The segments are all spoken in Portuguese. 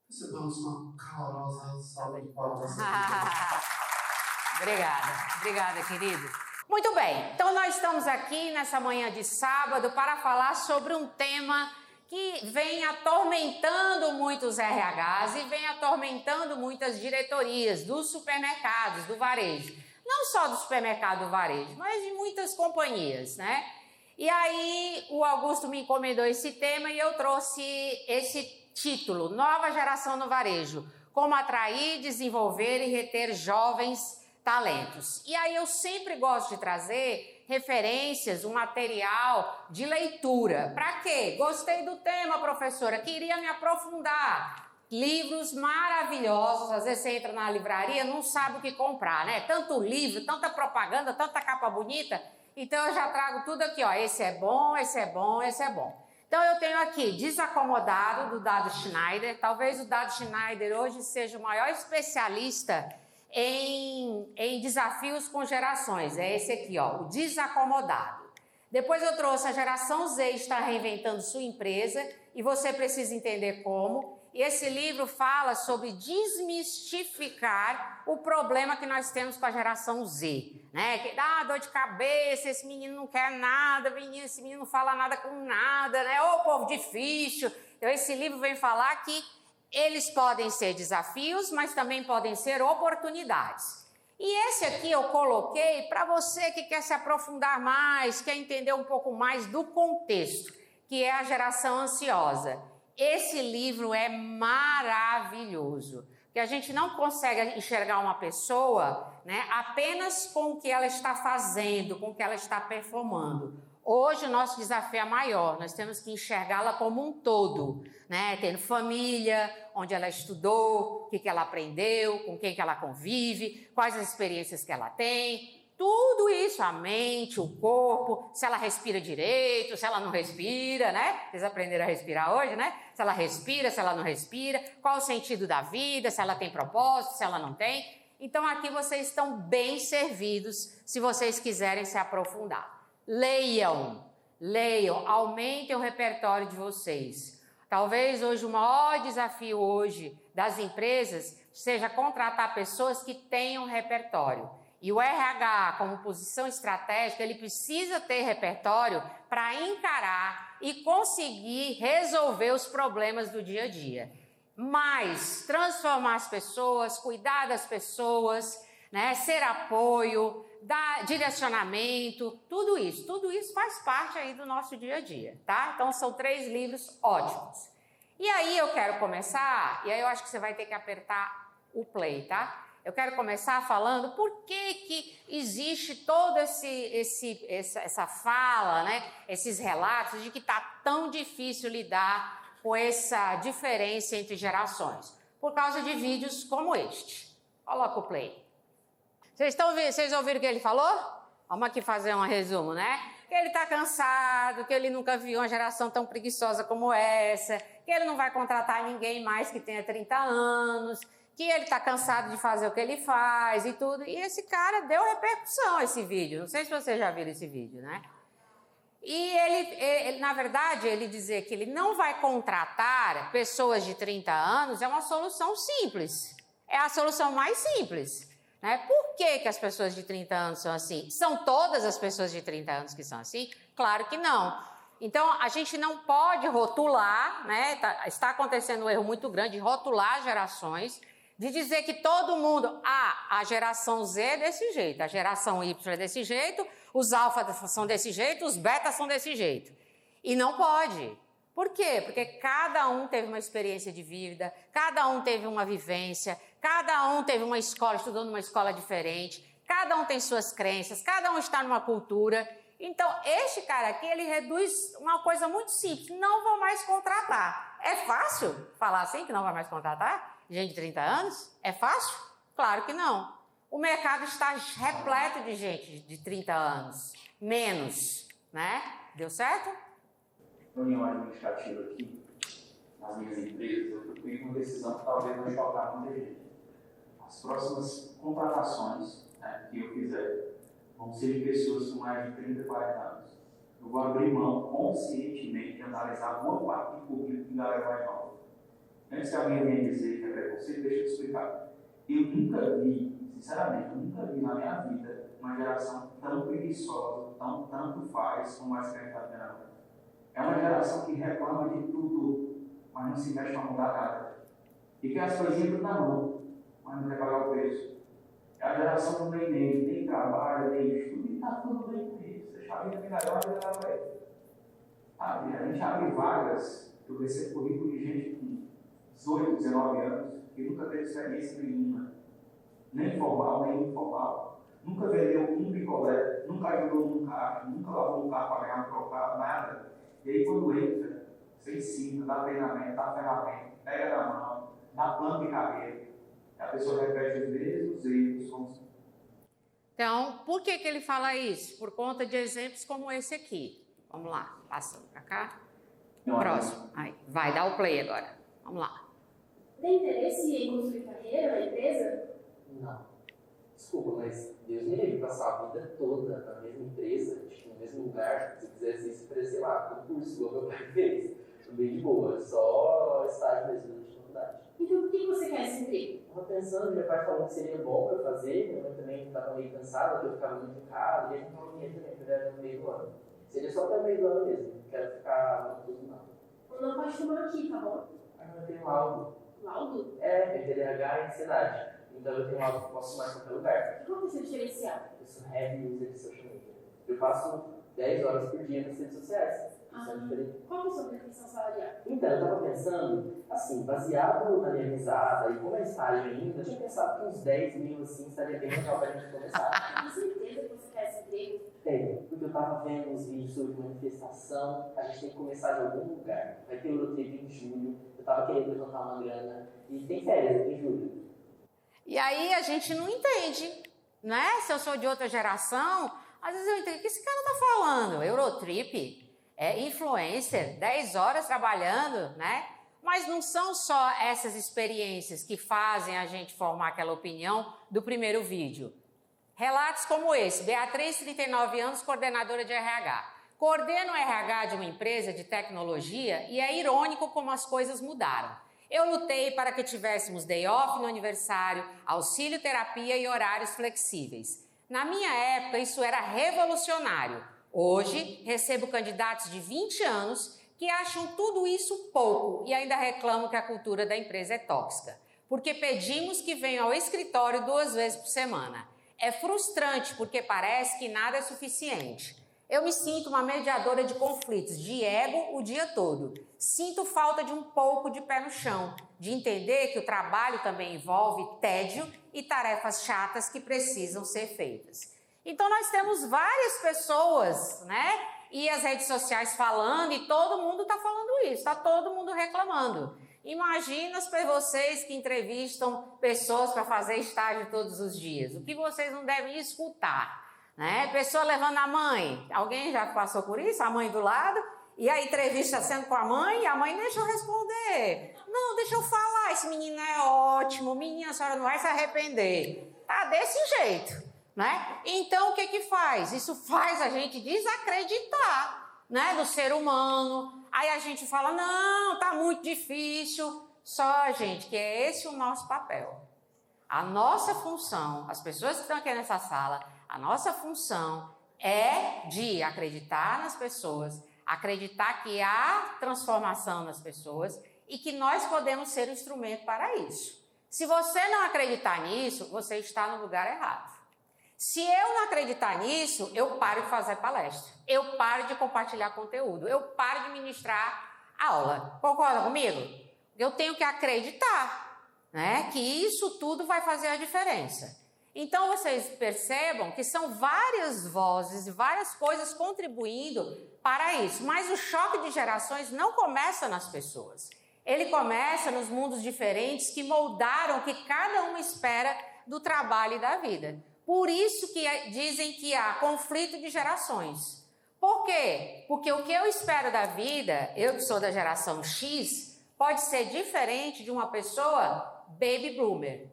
Recebamos uma calorosa salva de palmas. Obrigada, querido. Muito bem, então nós estamos aqui nessa manhã de sábado para falar sobre um tema que vem atormentando muitos RHs e vem atormentando muitas diretorias dos supermercados, do varejo. Não só do supermercado do varejo, mas de muitas companhias, né? E aí o Augusto me encomendou esse tema e eu trouxe esse título, Nova Geração no Varejo, como atrair, desenvolver e reter jovens talentos. E aí eu sempre gosto de trazer referências, um material de leitura. Para quê? Gostei do tema, professora, queria me aprofundar. Livros maravilhosos, às vezes você entra na livraria, não sabe o que comprar, né? Tanto livro, tanta propaganda, tanta capa bonita. Então eu já trago tudo aqui, ó. Esse é bom, esse é bom, esse é bom. Então eu tenho aqui Desacomodado, do Dado Schneider. Talvez o Dado Schneider hoje seja o maior especialista em desafios com gerações. É esse aqui, ó, o Desacomodado. Depois eu trouxe a geração Z está reinventando sua empresa e você precisa entender como. E esse livro fala sobre desmistificar o problema que nós temos com a geração Z, né? Que dá dor de cabeça, esse menino não quer nada, esse menino não fala nada com nada, né? Ô, povo difícil. Então esse livro vem falar que eles podem ser desafios, mas também podem ser oportunidades. E esse aqui eu coloquei para você que quer se aprofundar mais, quer entender um pouco mais do contexto, que é a geração ansiosa. Esse livro é maravilhoso, porque a gente não consegue enxergar uma pessoa, né, apenas com o que ela está fazendo, com o que ela está performando. Hoje o nosso desafio é maior, nós temos que enxergá-la como um todo, né? Tendo família, onde ela estudou, o que ela aprendeu, com quem que ela convive, quais as experiências que ela tem, tudo isso, a mente, o corpo, se ela respira direito, se ela não respira, né? Vocês aprenderam a respirar hoje, né? Se ela respira, se ela não respira, qual o sentido da vida, se ela tem propósito, se ela não tem. Então aqui vocês estão bem servidos se vocês quiserem se aprofundar. Leiam, aumentem o repertório de vocês. Talvez hoje o maior desafio hoje das empresas seja contratar pessoas que tenham repertório. E o RH, como posição estratégica, ele precisa ter repertório para encarar e conseguir resolver os problemas do dia a dia. Mas transformar as pessoas, cuidar das pessoas, né, ser apoio, dar direcionamento, tudo isso faz parte aí do nosso dia a dia, tá? Então são 3 livros ótimos. E aí eu quero começar, e aí eu acho que você vai ter que apertar o play, tá? Eu quero começar falando por que existe toda essa fala, né? Esses relatos de que tá tão difícil lidar com essa diferença entre gerações. Por causa de vídeos como este. Coloca o play. Vocês ouviram o que ele falou? Vamos aqui fazer um resumo, né? Que ele está cansado, que ele nunca viu uma geração tão preguiçosa como essa, que ele não vai contratar ninguém mais que tenha 30 anos, que ele está cansado de fazer o que ele faz e tudo. E esse cara deu repercussão a esse vídeo. Não sei se vocês já viram esse vídeo, né? E ele, na verdade, ele dizer que ele não vai contratar pessoas de 30 anos é uma solução simples. É a solução mais simples. Né? Por que as pessoas de 30 anos são assim? São todas as pessoas de 30 anos que são assim? Claro que não. Então, a gente não pode rotular, né? Está acontecendo um erro muito grande de rotular gerações, de dizer que todo mundo, a geração Z é desse jeito, a geração Y é desse jeito, os alfas são desse jeito, os betas são desse jeito. E não pode. Por quê? Porque cada um teve uma experiência de vida, cada um teve uma vivência, cada um teve uma escola, estudou numa escola diferente, cada um tem suas crenças, cada um está numa cultura. Então, este cara aqui, ele reduz uma coisa muito simples, não vou mais contratar. É fácil falar assim, que não vai mais contratar? Gente de 30 anos? É fácil? Claro que não. O mercado está repleto de gente de 30 anos, menos, né? Deu certo? Reunião administrativa aqui, nas minhas empresas, eu tenho uma decisão que talvez não chocar muita gente. As próximas contratações, né, que eu fizer vão ser de pessoas com mais de 30, 40 anos. vou abrir mão conscientemente de analisar boa parte do currículo da galera mais nova. Antes que alguém venha dizer que é preconceito, deixa eu explicar. Eu nunca vi, sinceramente, eu nunca vi na minha vida uma geração tão preguiçosa, tão tanto faz como essa que a gente está vendo agora. É uma geração que reclama de tudo, mas não se mexe para mudar nada. E quer as coisinhas tudo na mão, mas não quer pagar o preço. É a geração do nem trabalho, nem estudo, e está tudo bem com isso. Deixa a vida melhor, a vida vai bem. A gente abre vagas, eu recebo currículo de gente com 18, 19 anos, que nunca teve experiência nenhuma, nem formal, nem informal. Nunca vendeu um picolé, nunca ajudou num carro, nunca lavou um carro para ganhar um trocado, nada. E aí quando entra, você ensina, dá treinamento, dá ferramenta, pega na mão, dá plano de carreira. A pessoa repete os mesmos erros. Então, por que ele fala isso? Por conta de exemplos como esse aqui. Vamos lá, passando para cá. Próximo. Aí, vai dar o play agora. Vamos lá. Tem interesse em construir carreira na empresa? Não. Desculpa, mas Deus me livre passar a vida toda na mesma empresa, no mesmo lugar. Se quisesse isso, sei lá, concurso, igual meu pai fez. Bem de boa, só estágio mesmo de faculdade. Então, por que você quer esse emprego? Estava pensando, meu pai falou que seria bom eu fazer, minha mãe também estava meio cansada, que eu ficava muito em casa, e a gente não tinha também, porque era no meio do ano. Seria só até o meio do ano mesmo, não quero ficar muito tudo não. Não pode tomar aqui, tá bom? Eu tenho algo. Laudo? É, TDAH e ansiedade. Então eu tenho algo que eu posso tomar em qualquer lugar. Qual que é o seu diferencial? Eu sou heavy user de social media. Eu passo 10 horas por dia nas redes sociais. Qual que é a sua pretensão salarial? Então, eu estava pensando, assim, baseado na minha risada e como é estágio ainda, eu tinha pensado que uns 10 mil, assim, estaria bem legal para a gente começar. Tem certeza que você quer esse emprego? Tenho, porque eu estava vendo uns vídeos sobre manifestação, a gente tem que começar de algum lugar. Vai ter Eurotrip em julho, eu estava querendo levantar uma grana, e tem férias em julho. E aí a gente não entende, né? Se eu sou de outra geração, às vezes eu entendo o que esse cara está falando. Eurotrip, influencer, 10 horas trabalhando, né? Mas não são só essas experiências que fazem a gente formar aquela opinião do primeiro vídeo. Relatos como esse, Beatriz, 39 anos, coordenadora de RH. Coordena o RH de uma empresa de tecnologia e é irônico como as coisas mudaram. Eu lutei para que tivéssemos day off no aniversário, auxílio terapia e horários flexíveis. Na minha época, isso era revolucionário. Hoje, recebo candidatos de 20 anos que acham tudo isso pouco e ainda reclamam que a cultura da empresa é tóxica, porque pedimos que venham ao escritório 2 vezes por semana. É frustrante porque parece que nada é suficiente. Eu me sinto uma mediadora de conflitos, de ego o dia todo. Sinto falta de um pouco de pé no chão, de entender que o trabalho também envolve tédio e tarefas chatas que precisam ser feitas. Então nós temos várias pessoas, né? E as redes sociais falando e todo mundo está falando isso, está todo mundo reclamando. Imagina para vocês que entrevistam pessoas para fazer estágio todos os dias. O que vocês não devem escutar, né? Pessoa levando a mãe. Alguém já passou por isso? A mãe do lado? E a entrevista sendo com a mãe e a mãe deixa eu responder. Não, deixa eu falar. Esse menino é ótimo. Menina, a senhora não vai se arrepender. Tá desse jeito. Né? Então, o que faz? Isso faz a gente desacreditar, né, do ser humano. Aí a gente fala, não, tá muito difícil. Só, gente, que é esse o nosso papel. A nossa função, as pessoas que estão aqui nessa sala, a nossa função é de acreditar nas pessoas, acreditar que há transformação nas pessoas e que nós podemos ser um instrumento para isso. Se você não acreditar nisso, você está no lugar errado. Se eu não acreditar nisso, eu paro de fazer palestra, eu paro de compartilhar conteúdo, eu paro de ministrar aula. Concorda comigo? Eu tenho que acreditar, né, que isso tudo vai fazer a diferença. Então vocês percebam que são várias vozes e várias coisas contribuindo para isso, mas o choque de gerações não começa nas pessoas. Ele começa nos mundos diferentes que moldaram o que cada um espera do trabalho e da vida. Por isso que dizem que há conflito de gerações. Por quê? Porque o que eu espero da vida, eu que sou da geração X, pode ser diferente de uma pessoa baby boomer,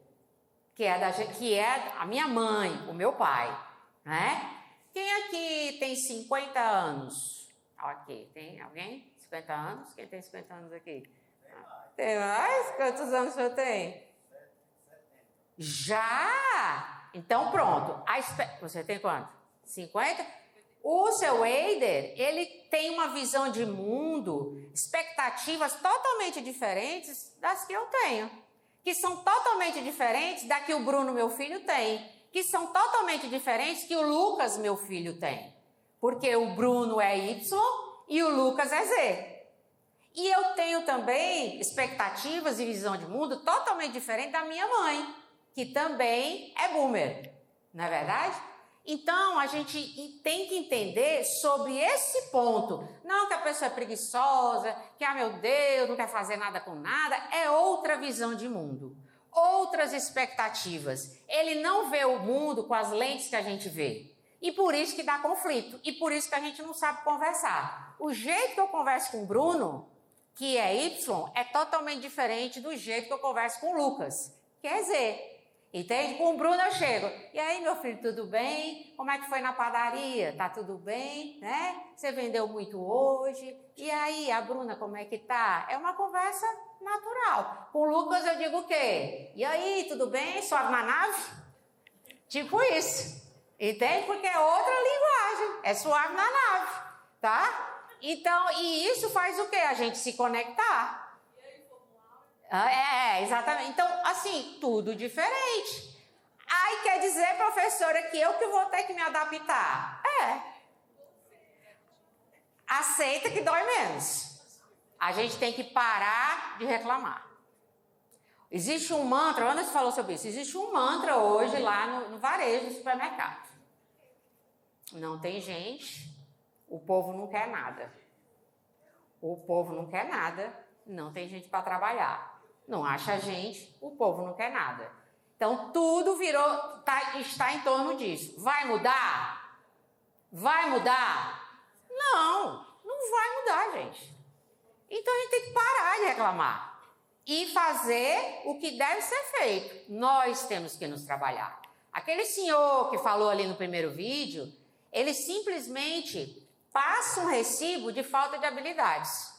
que é a minha mãe, o meu pai, né? Quem aqui tem 50 anos? Aqui, tem alguém? 50 anos? Quem tem 50 anos aqui? Tem mais? Quantos anos o senhor tem? Já? Então pronto. Você tem quanto? 50? O seu Eider, ele tem uma visão de mundo, expectativas totalmente diferentes das que eu tenho. Que são totalmente diferentes da que o Bruno, meu filho, tem. Que são totalmente diferentes que o Lucas, meu filho, tem. Porque o Bruno é Y e o Lucas é Z. E eu tenho também expectativas e visão de mundo totalmente diferente da minha mãe, que também é boomer, não é verdade? Então, a gente tem que entender sobre esse ponto. Não que a pessoa é preguiçosa, que, meu Deus, não quer fazer nada com nada. É outra visão de mundo, outras expectativas. Ele não vê o mundo com as lentes que a gente vê. E por isso que dá conflito, e por isso que a gente não sabe conversar. O jeito que eu converso com o Bruno, que é Y, é totalmente diferente do jeito que eu converso com o Lucas, que é Z. Entende? Com o Bruno eu chego. E aí, meu filho, tudo bem? Como é que foi na padaria? Tá tudo bem? Né? Você vendeu muito hoje? E aí, a Bruna, como é que tá? É uma conversa natural. Com o Lucas eu digo o quê? E aí, tudo bem? Suave na nave? Tipo isso. Entende? Porque é outra linguagem. É suave na nave. Tá? Então, e isso faz o quê? A gente se conectar. Exatamente. Então, assim, tudo diferente. Aí quer dizer, professora, que eu que vou ter que me adaptar. Aceita que dói menos. A gente tem que parar de reclamar. Existe um mantra, Ana falou sobre isso, existe um mantra hoje lá no varejo do supermercado. Não tem gente, o povo não quer nada. O povo não quer nada, não tem gente para trabalhar. Não acha gente, o povo não quer nada. Então, tudo está em torno disso. Vai mudar? Vai mudar? Não vai mudar, gente. Então, a gente tem que parar de reclamar e fazer o que deve ser feito. Nós temos que nos trabalhar. Aquele senhor que falou ali no primeiro vídeo, ele simplesmente passa um recibo de falta de habilidades.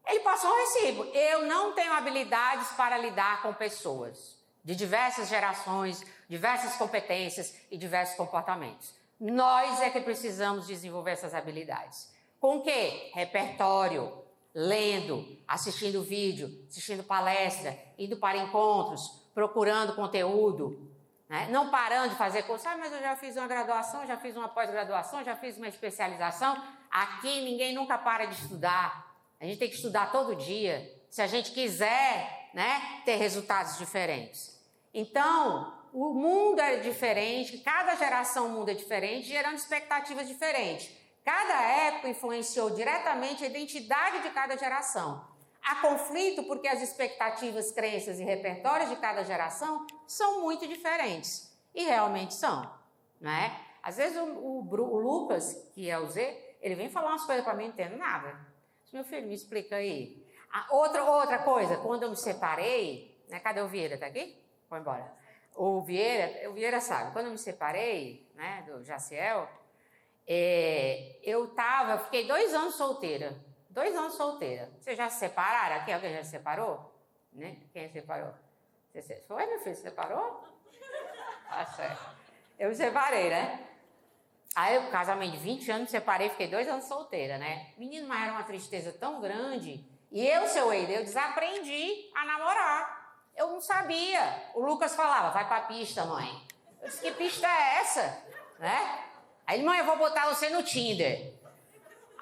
Ele passou um recibo. Eu não tenho habilidades para lidar com pessoas de diversas gerações, diversas competências e diversos comportamentos. Nós é que precisamos desenvolver essas habilidades. Com o quê? Repertório, lendo, assistindo vídeo, assistindo palestra, indo para encontros, procurando conteúdo, né? Não parando de fazer curso. Mas eu já fiz uma graduação, já fiz uma pós-graduação, já fiz uma especialização. Aqui ninguém nunca para de estudar. A gente tem que estudar todo dia, se a gente quiser, né, ter resultados diferentes. Então, o mundo é diferente, cada geração o mundo é diferente, gerando expectativas diferentes. Cada época influenciou diretamente a identidade de cada geração. Há conflito porque as expectativas, crenças e repertórios de cada geração são muito diferentes. E realmente são, né? Às vezes o Lucas, que é o Z, ele vem falar umas coisas para mim, não entendo nada. Meu filho, me explica aí. Outra coisa, quando eu me separei, né? Cadê o Vieira? Tá aqui? Foi embora. O Vieira sabe, quando eu me separei, né, do Jaciel, eu fiquei 2 anos solteira. 2 anos solteira. Vocês já se separaram? Aqui alguém já se separou? Né? Quem separou? Foi, meu filho? Se separou? Tá certo. Eu me separei, né? Aí, o casamento de 20 anos, me separei, fiquei 2 anos solteira, né? Menino, mas era uma tristeza tão grande. E eu, seu Eider, eu desaprendi a namorar. Eu não sabia. O Lucas falava, vai pra pista, mãe. Eu disse, que pista é essa? Né? Aí, mãe, eu vou botar você no Tinder.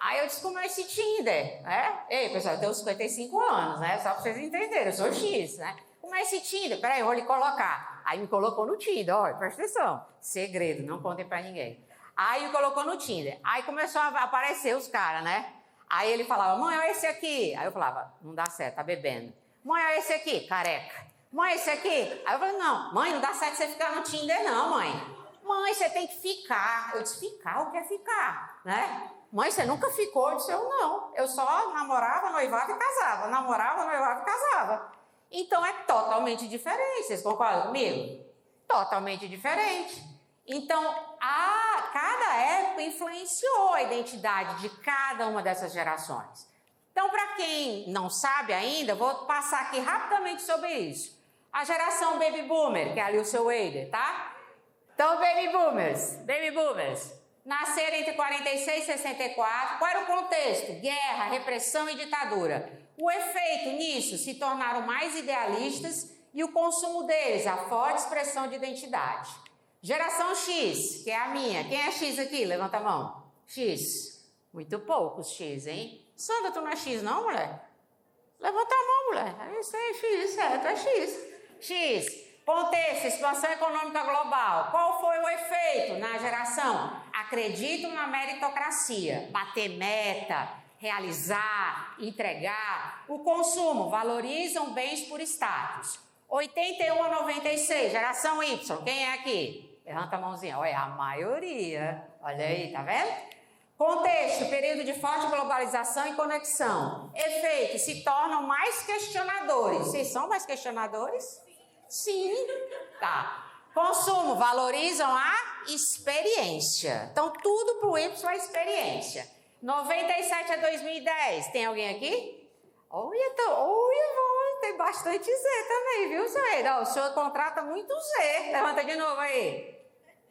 Aí eu disse, como é esse Tinder? Né? Ei, pessoal, eu tenho 55 anos, né? Só pra vocês entenderem, eu sou X, né? Como é esse Tinder? Peraí, eu vou lhe colocar. Aí me colocou no Tinder, olha, presta atenção. Segredo, não contem pra ninguém. Aí me colocou no Tinder. Aí começou a aparecer os caras, né? Aí ele falava, mãe, olha esse aqui. Aí eu falava, não dá certo, tá bebendo. Mãe, olha esse aqui, careca. Mãe, esse aqui. Aí eu falei, não, mãe, não dá certo você ficar no Tinder não, mãe. Mãe, você tem que ficar. Eu disse, ficar? O que é ficar? Né? Mãe, você nunca ficou? Eu disse, eu não. Eu só namorava, noivava e casava. Namorava, noivava e casava. Então é totalmente diferente. Vocês concordam comigo? Totalmente diferente. Então, cada época influenciou a identidade de cada uma dessas gerações. Então, para quem não sabe ainda, vou passar aqui rapidamente sobre isso. A geração Baby Boomer, que é ali o seu Eider, tá? Então, Baby Boomers, nasceram entre 46 e 64. Qual era o contexto? Guerra, repressão e ditadura. O efeito nisso, se tornaram mais idealistas e o consumo deles, a forte expressão de identidade. Geração X, que é a minha. Quem é X aqui? Levanta a mão. X. Muito poucos X, hein? Sandra, tu não é X não, mulher? Levanta a mão, mulher. Isso é X, certo, é X. X. Contexto, expansão econômica global. Qual foi o efeito na geração? Acreditam na meritocracia. Bater meta, realizar, entregar. O consumo, valorizam bens por status. 81 a 96, geração Y. Quem é aqui? Levanta a mãozinha. Olha, a maioria. Olha aí, tá vendo? Contexto, período de forte globalização e conexão. Efeito, se tornam mais questionadores. Vocês são mais questionadores? Sim. Tá. Consumo, valorizam a experiência. Então, tudo pro Y é experiência. 97 a 2010. Tem alguém aqui? Olha, tem bastante Z também, viu, Zé? Não, o senhor contrata muito Z. Levanta de novo aí.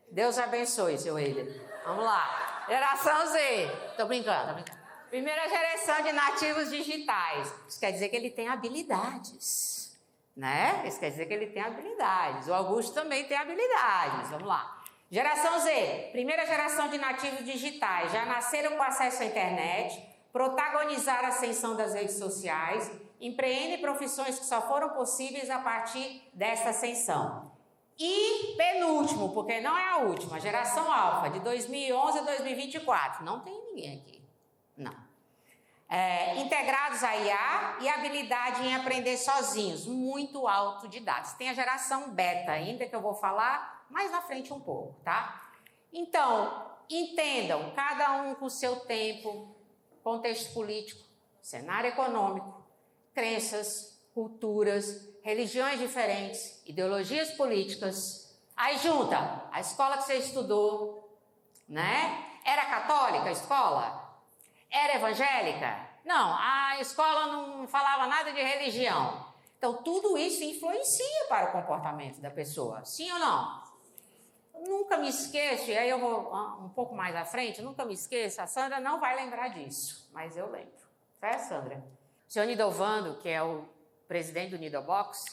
Deus abençoe, seu Eider. Vamos lá. Geração Z. Tô brincando. Primeira geração de nativos digitais. Isso quer dizer que ele tem habilidades, né? Isso quer dizer que ele tem habilidades. O Augusto também tem habilidades. Vamos lá. Geração Z. Primeira geração de nativos digitais. Já nasceram com acesso à internet, protagonizaram a ascensão das redes sociais, empreendem profissões que só foram possíveis a partir dessa ascensão. E penúltimo, porque não é a última, geração alfa, de 2011 a 2024. Não tem ninguém aqui. Não. Integrados a IA e habilidade em aprender sozinhos, muito autodidatos. Tem a geração beta ainda, que eu vou falar mais na frente um pouco, tá? Então, entendam, cada um com o seu tempo, contexto político, cenário econômico, crenças, culturas, religiões diferentes, ideologias políticas. Aí junta a escola que você estudou, né? Era católica a escola? Era evangélica? Não, a escola não falava nada de religião. Então, tudo isso influencia para o comportamento da pessoa, sim ou não? Nunca me esqueço, e aí eu vou um pouco mais à frente, nunca me esqueço, a Sandra não vai lembrar disso, mas eu lembro. Certo, Sandra? O senhor Nidovando, que é o presidente do Nidobox,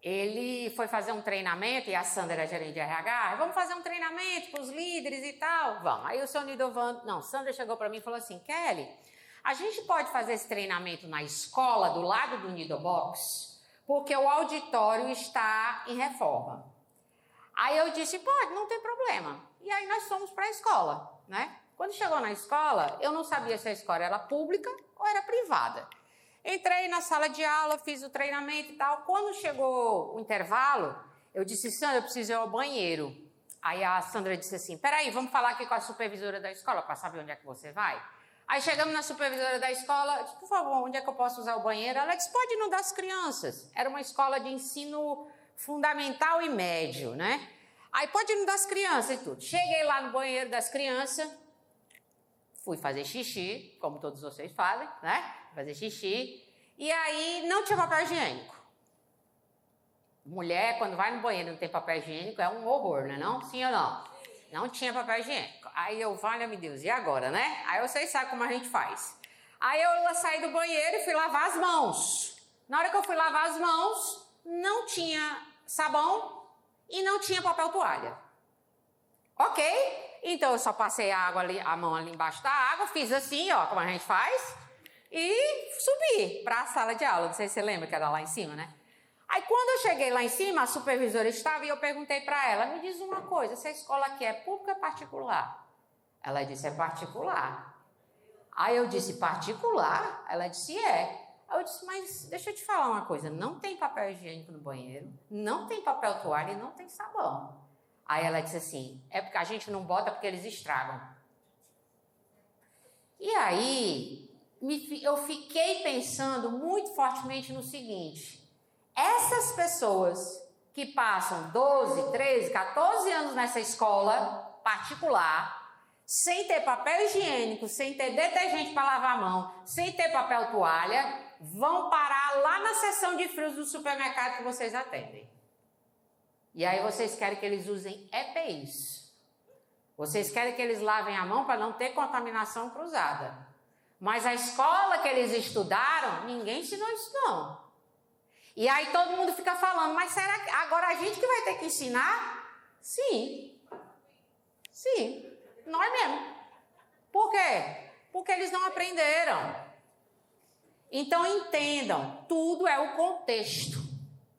ele foi fazer um treinamento, e a Sandra era gerente de RH, vamos fazer um treinamento para os líderes e tal. Vamos. Aí o senhor Nidovando, não, Sandra chegou para mim e falou assim, Kelly, a gente pode fazer esse treinamento na escola do lado do Nidobox, porque o auditório está em reforma. Aí eu disse, pode, não tem problema. E aí nós fomos para a escola, né? Quando chegou na escola, eu não sabia se a escola era pública ou era privada. Entrei na sala de aula, fiz o treinamento e tal. Quando chegou o intervalo, eu disse, Sandra, eu preciso ir ao banheiro. Aí a Sandra disse assim, peraí, vamos falar aqui com a supervisora da escola para saber onde é que você vai? Aí chegamos na supervisora da escola, disse, por favor, onde é que eu posso usar o banheiro? Ela disse, pode ir no das crianças. Era uma escola de ensino fundamental e médio, né? Aí pode ir no das crianças e tudo. Cheguei lá no banheiro das crianças, fui fazer xixi, como todos vocês fazem, né? Fazer xixi. E aí não tinha papel higiênico. Mulher, quando vai no banheiro e não tem papel higiênico, é um horror, né? Não? Sim ou não? Não tinha papel higiênico. Aí eu, valha-me Deus, e agora, né? Aí vocês sabem como a gente faz. Aí eu saí do banheiro e fui lavar as mãos. Na hora que eu fui lavar as mãos, não tinha sabão e não tinha papel toalha. Ok? Então eu só passei a mão ali embaixo da água, fiz assim, ó, como a gente faz, e subi para a sala de aula. Não sei se você lembra que era lá em cima, né? Aí quando eu cheguei lá em cima, a supervisora estava e eu perguntei para ela, me diz uma coisa, essa escola aqui é pública ou particular? Ela disse, é particular. Aí eu disse, particular? Ela disse, é. Aí eu disse, mas deixa eu te falar uma coisa, não tem papel higiênico no banheiro, não tem papel toalha e não tem sabão. Aí ela disse assim, é porque a gente não bota porque eles estragam. E aí, eu fiquei pensando muito fortemente no seguinte, essas pessoas que passam 12, 13, 14 anos nessa escola particular, sem ter papel higiênico, sem ter detergente para lavar a mão, sem ter papel toalha, vão parar lá na seção de frios do supermercado que vocês atendem. E aí vocês querem que eles usem EPIs. Vocês querem que eles lavem a mão para não ter contaminação cruzada. Mas a escola que eles estudaram, ninguém ensinou isso não. E aí todo mundo fica falando, mas será que agora a gente que vai ter que ensinar? Sim. Sim. Nós mesmo. Por quê? Porque eles não aprenderam. Então entendam, tudo é o contexto.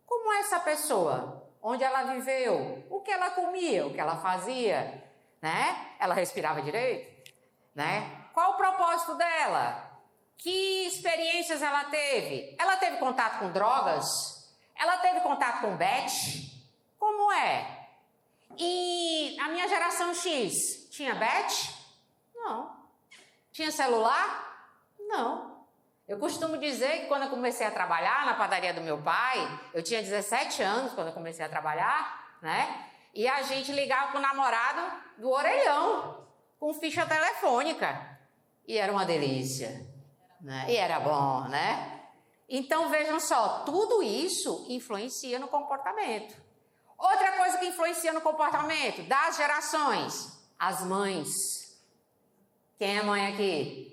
Como é essa pessoa? Onde ela viveu? O que ela comia? O que ela fazia? Né? Ela respirava direito? Né? Qual o propósito dela? Que experiências ela teve? Ela teve contato com drogas? Ela teve contato com bet? Como é? E a minha geração X tinha bet? Não. Tinha celular? Não. Eu costumo dizer que quando eu comecei a trabalhar na padaria do meu pai, eu tinha 17 anos quando eu comecei a trabalhar, né? E a gente ligava com o namorado do orelhão, com ficha telefônica. E era uma delícia, né? E era bom, né? Então, vejam só, tudo isso influencia no comportamento. Outra coisa que influencia no comportamento das gerações, as mães. Quem é mãe aqui?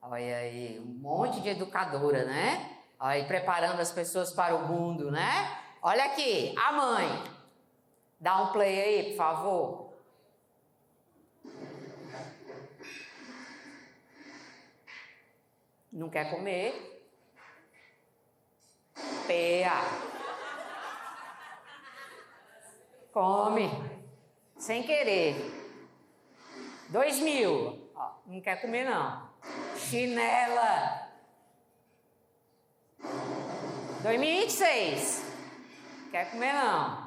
Olha aí, um monte de educadora, né? Olha aí, preparando as pessoas para o mundo, né? Olha aqui, a mãe. Dá um play aí, por favor. Não quer comer? Pea. Come. Sem querer. 2.000. Ó, não quer comer, não. Chinela. 2026. Quer comer, não.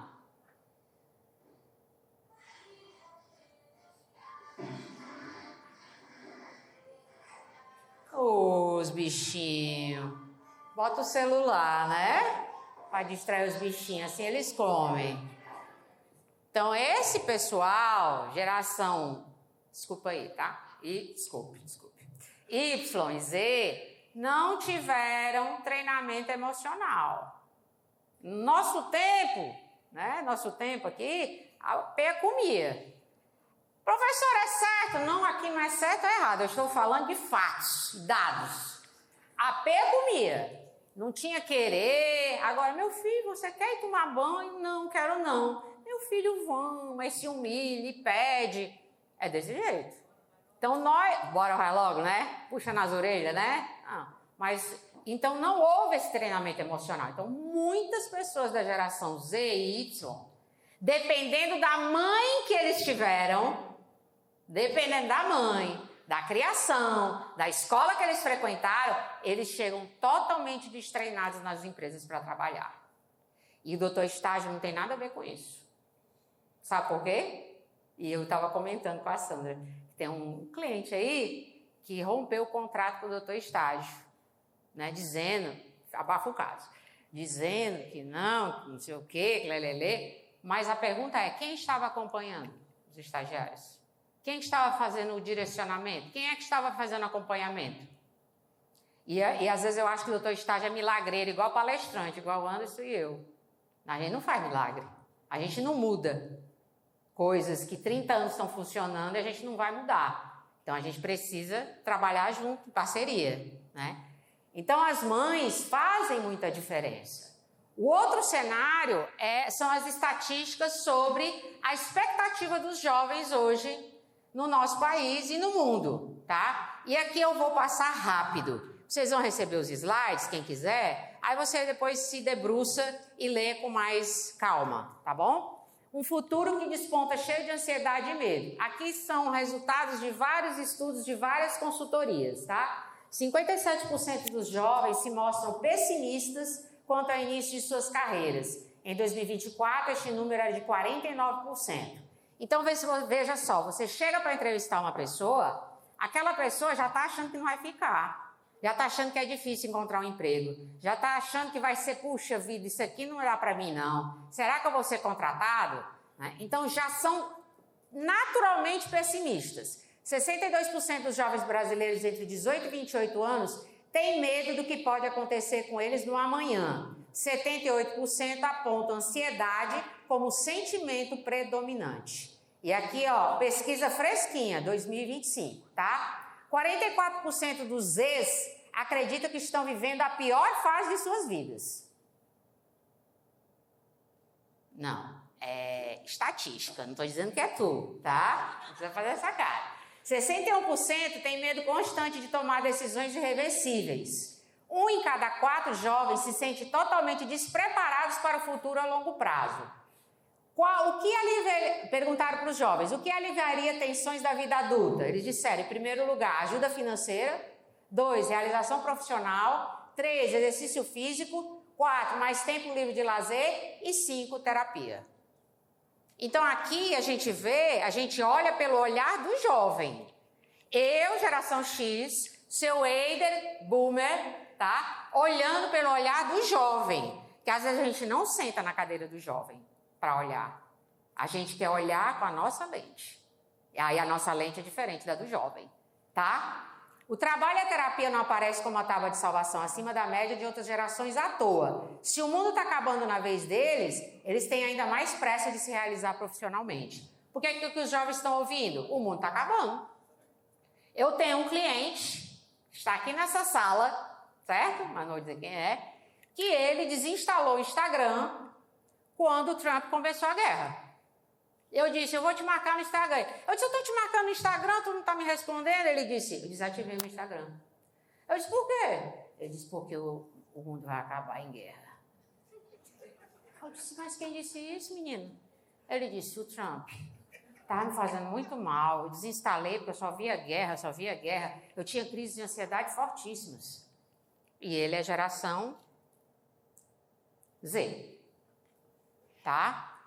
Os bichinhos. Bota o celular, né? Para distrair os bichinhos, assim eles comem. Então, esse pessoal, geração, desculpa aí, tá? Desculpe. Y e Z, não tiveram treinamento emocional. No nosso tempo, né? Nosso tempo aqui, a P comia. Professor, é certo? Não, aqui não é certo ou errado. Eu estou falando de fatos, dados. A P comia. Não tinha querer. Agora, meu filho, você quer ir tomar banho? Não, quero não. Meu filho, vamos, mas se humilha e pede. É desse jeito. Então, bora vai logo, né? Puxa nas orelhas, né? Então, não houve esse treinamento emocional. Então, muitas pessoas da geração Z e Y, dependendo da mãe que eles tiveram, dependendo da mãe, da criação, da escola que eles frequentaram, eles chegam totalmente destreinados nas empresas para trabalhar. E o doutor estágio não tem nada a ver com isso. Sabe por quê? E eu estava comentando com a Sandra. Tem um cliente aí que rompeu o contrato com o doutor estágio, né? Dizendo, abafa o caso, dizendo que não sei o quê, lelelê. Mas a pergunta é, quem estava acompanhando os estagiários? Quem estava fazendo o direcionamento? Quem é que estava fazendo acompanhamento? E às vezes eu acho que o doutor estágio é milagreiro, igual palestrante, igual o Anderson e eu. A gente não faz milagre. A gente não muda coisas que 30 anos estão funcionando e a gente não vai mudar. Então, a gente precisa trabalhar junto, em parceria, né? Então, as mães fazem muita diferença. O outro cenário são as estatísticas sobre a expectativa dos jovens hoje no nosso país e no mundo, tá? E aqui eu vou passar rápido. Vocês vão receber os slides, quem quiser, aí você depois se debruça e lê com mais calma, tá bom? Um futuro que desponta cheio de ansiedade e medo. Aqui são resultados de vários estudos, de várias consultorias, tá? 57% dos jovens se mostram pessimistas quanto ao início de suas carreiras. Em 2024, este número era de 49%. Então, veja só, você chega para entrevistar uma pessoa, aquela pessoa já está achando que não vai ficar. Já está achando que é difícil encontrar um emprego. Já está achando que vai ser, puxa vida, isso aqui não dá para mim não. Será que eu vou ser contratado? Então já são naturalmente pessimistas. 62% dos jovens brasileiros entre 18 e 28 anos têm medo do que pode acontecer com eles no amanhã. 78% apontam ansiedade como sentimento predominante. E aqui, ó, pesquisa fresquinha, 2025, tá? 44% dos Zs acreditam que estão vivendo a pior fase de suas vidas. Não, é estatística, não estou dizendo que é tu, tá? Não precisa fazer essa cara. 61% tem medo constante de tomar decisões irreversíveis. 1 em cada 4 jovens se sente totalmente despreparados para o futuro a longo prazo. Perguntaram para os jovens, o que aliviaria tensões da vida adulta? Eles disseram, em primeiro lugar, ajuda financeira, 2, realização profissional, 3, exercício físico, 4, mais tempo livre de lazer e 5, terapia. Então aqui a gente olha pelo olhar do jovem. Eu, geração X, seu Eider, boomer, tá? Olhando pelo olhar do jovem. Que às vezes a gente não senta na cadeira do jovem para olhar. A gente quer olhar com a nossa lente. E aí a nossa lente é diferente da do jovem, tá? O trabalho e a terapia não aparecem como uma tábua de salvação acima da média de outras gerações à toa. Se o mundo está acabando na vez deles, eles têm ainda mais pressa de se realizar profissionalmente. Por que que os jovens estão ouvindo? O mundo está acabando. Eu tenho um cliente, está aqui nessa sala, certo? Mas não vou dizer quem é, que ele desinstalou o Instagram quando o Trump começou a guerra. Eu disse, eu vou te marcar no Instagram. Eu disse, eu estou te marcando no Instagram, tu não está me respondendo? Ele disse, eu desativei meu Instagram. Eu disse, por quê? Ele disse, porque o mundo vai acabar em guerra. Eu disse, mas quem disse isso, menino? Ele disse, o Trump. Estava me fazendo muito mal, eu desinstalei porque eu só via guerra. Eu tinha crises de ansiedade fortíssimas. E ele é geração Z. Tá?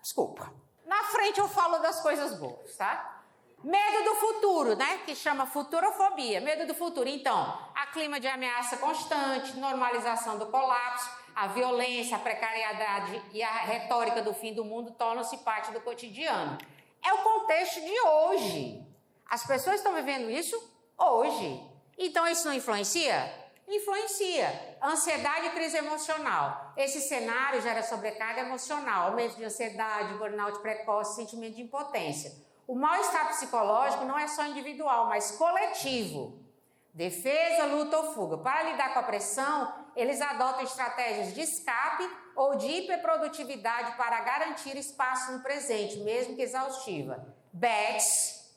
Desculpa. Na frente eu falo das coisas boas, tá? Medo do futuro, né? Que chama futurofobia. Medo do futuro. Então, há clima de ameaça constante, normalização do colapso, a violência, a precariedade e a retórica do fim do mundo tornam-se parte do cotidiano. É o contexto de hoje. As pessoas estão vivendo isso hoje. Então, isso não influencia? Influencia. Ansiedade e crise emocional. Esse cenário gera sobrecarga emocional, aumento de ansiedade, burnout precoce, sentimento de impotência. O mal-estar psicológico não é só individual, mas coletivo. Defesa, luta ou fuga. Para lidar com a pressão, eles adotam estratégias de escape ou de hiperprodutividade para garantir espaço no presente, mesmo que exaustiva. Bets,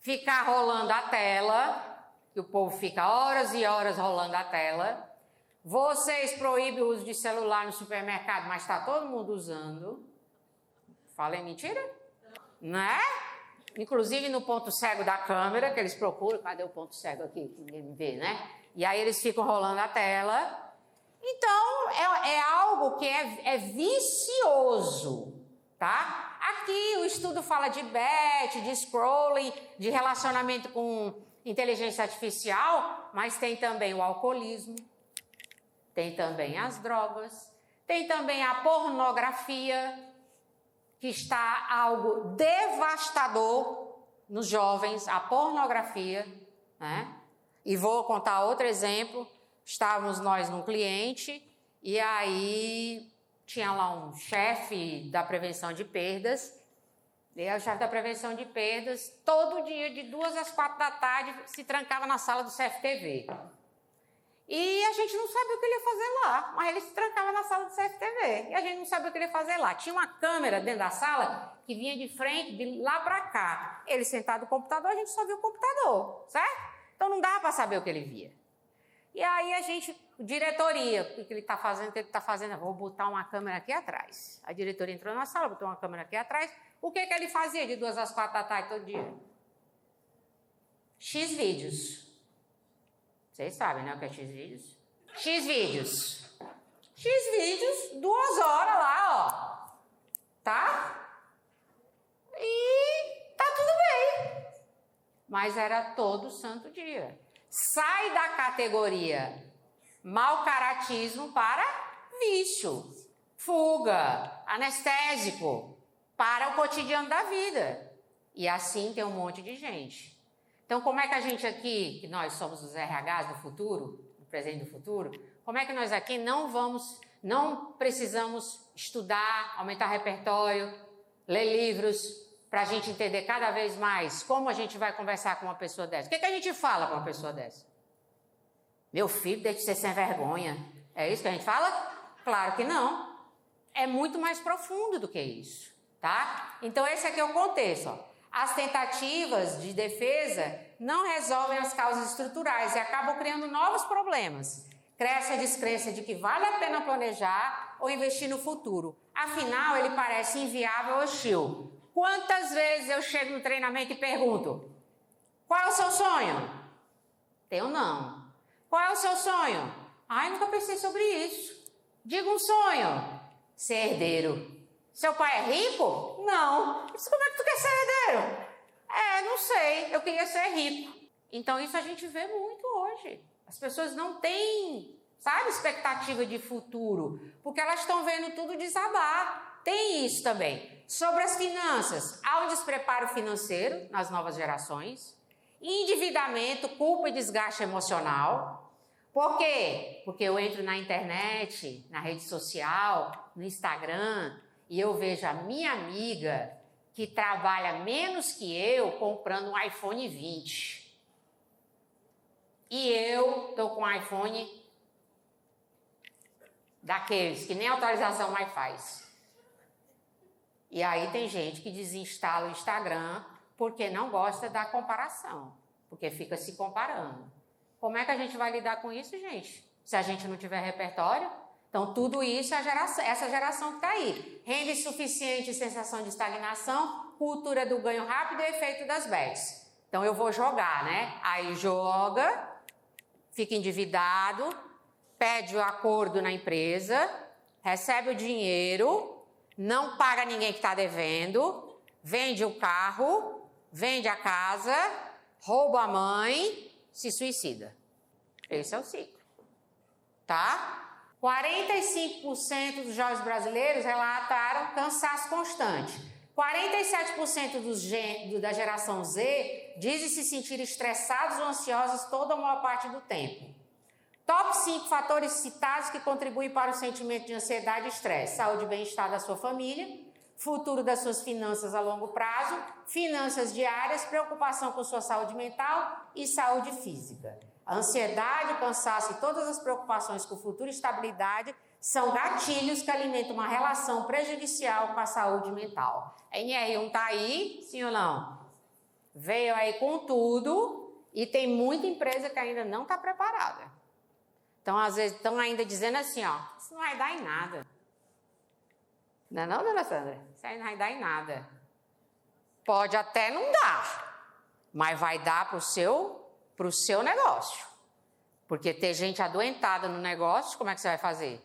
ficar rolando a tela, que o povo fica horas e horas rolando a tela. Vocês proíbem o uso de celular no supermercado, mas está todo mundo usando. Falei mentira? Né? Inclusive no ponto cego da câmera, que eles procuram. Cadê o ponto cego aqui? Que ninguém vê, né? E aí eles ficam rolando a tela. Então, é algo que é vicioso, tá? Aqui o estudo fala de bet, de scrolling, de relacionamento com inteligência artificial, mas tem também o alcoolismo, tem também as drogas, tem também a pornografia, que está algo devastador nos jovens, a pornografia, né? E vou contar outro exemplo. Estávamos nós num cliente e aí tinha lá um chefe da prevenção de perdas. E o chefe da prevenção de perdas, todo dia, de 2 às 4 da tarde, se trancava na sala do CFTV. E a gente não sabia o que ele ia fazer lá, mas ele se trancava na sala do CFTV. E a gente não sabia o que ele ia fazer lá. Tinha uma câmera dentro da sala que vinha de frente, de lá para cá. Ele sentado no computador, a gente só via o computador, certo? Então não dava para saber o que ele via. E aí a gente, diretoria, o que ele está fazendo, Eu vou botar uma câmera aqui atrás. A diretoria entrou na sala, botou uma câmera aqui atrás. O que ele fazia de 2 às 4 da tarde todo dia? X vídeos. Vocês sabem, né, o que é X vídeos? X vídeos. X vídeos, 2 horas lá, ó. Tá? E tá tudo bem. Mas era todo santo dia. Sai da categoria mau caratismo para vício, fuga, anestésico, para o cotidiano da vida. E assim tem um monte de gente. Então, como é que a gente aqui, que nós somos os RHs do futuro, do presente e do futuro, como é que nós aqui não precisamos estudar, aumentar repertório, ler livros, para a gente entender cada vez mais como a gente vai conversar com uma pessoa dessa? O que a gente fala com uma pessoa dessa? Meu filho, deixa de ser sem vergonha. É isso que a gente fala? Claro que não. É muito mais profundo do que isso, tá? Então, esse aqui é o contexto, ó. As tentativas de defesa não resolvem as causas estruturais e acabam criando novos problemas. Cresce a descrença de que vale a pena planejar ou investir no futuro. Afinal, ele parece inviável ou hostil. Quantas vezes eu chego no treinamento e pergunto: qual é o seu sonho? Tenho não. Qual é o seu sonho? Ai, nunca pensei sobre isso. Diga um sonho. Ser herdeiro. Seu pai é rico? Não. Mas como é que tu quer ser herdeiro? Não sei. Eu queria ser rico. Então, isso a gente vê muito hoje. As pessoas não têm, sabe, expectativa de futuro, porque elas estão vendo tudo desabar. Tem isso também. Sobre as finanças, há um despreparo financeiro nas novas gerações, endividamento, culpa e desgaste emocional. Por quê? Porque eu entro na internet, na rede social, no Instagram, e eu vejo a minha amiga que trabalha menos que eu comprando um iPhone 20. E eu estou com um iPhone daqueles que nem autorização mais faz. E aí tem gente que desinstala o Instagram porque não gosta da comparação, porque fica se comparando. Como é que a gente vai lidar com isso, gente? Se a gente não tiver repertório? Então, tudo isso é essa geração que está aí. Renda insuficiente e sensação de estagnação, cultura do ganho rápido e efeito das bets. Então, eu vou jogar, né? Aí joga, fica endividado, pede o acordo na empresa, recebe o dinheiro, não paga ninguém que está devendo, vende o carro, vende a casa, rouba a mãe, se suicida. Esse é o ciclo, tá? 45% dos jovens brasileiros relataram cansaço constante. 47% da geração Z dizem se sentir estressados ou ansiosos toda a maior parte do tempo. Top 5 fatores citados que contribuem para o sentimento de ansiedade e estresse: saúde e bem-estar da sua família, futuro das suas finanças a longo prazo, finanças diárias, preocupação com sua saúde mental e saúde física. A ansiedade, o cansaço e todas as preocupações com o futuro e estabilidade são gatilhos que alimentam uma relação prejudicial com a saúde mental. A NR1 está aí, sim ou não? Veio aí com tudo e tem muita empresa que ainda não está preparada. Então, às vezes, estão ainda dizendo assim, ó, isso não vai dar em nada. Não é não, dona Sandra? Isso aí não vai dar em nada. Pode até não dar, mas vai dar para o seu negócio. Porque ter gente adoentada no negócio, como é que você vai fazer?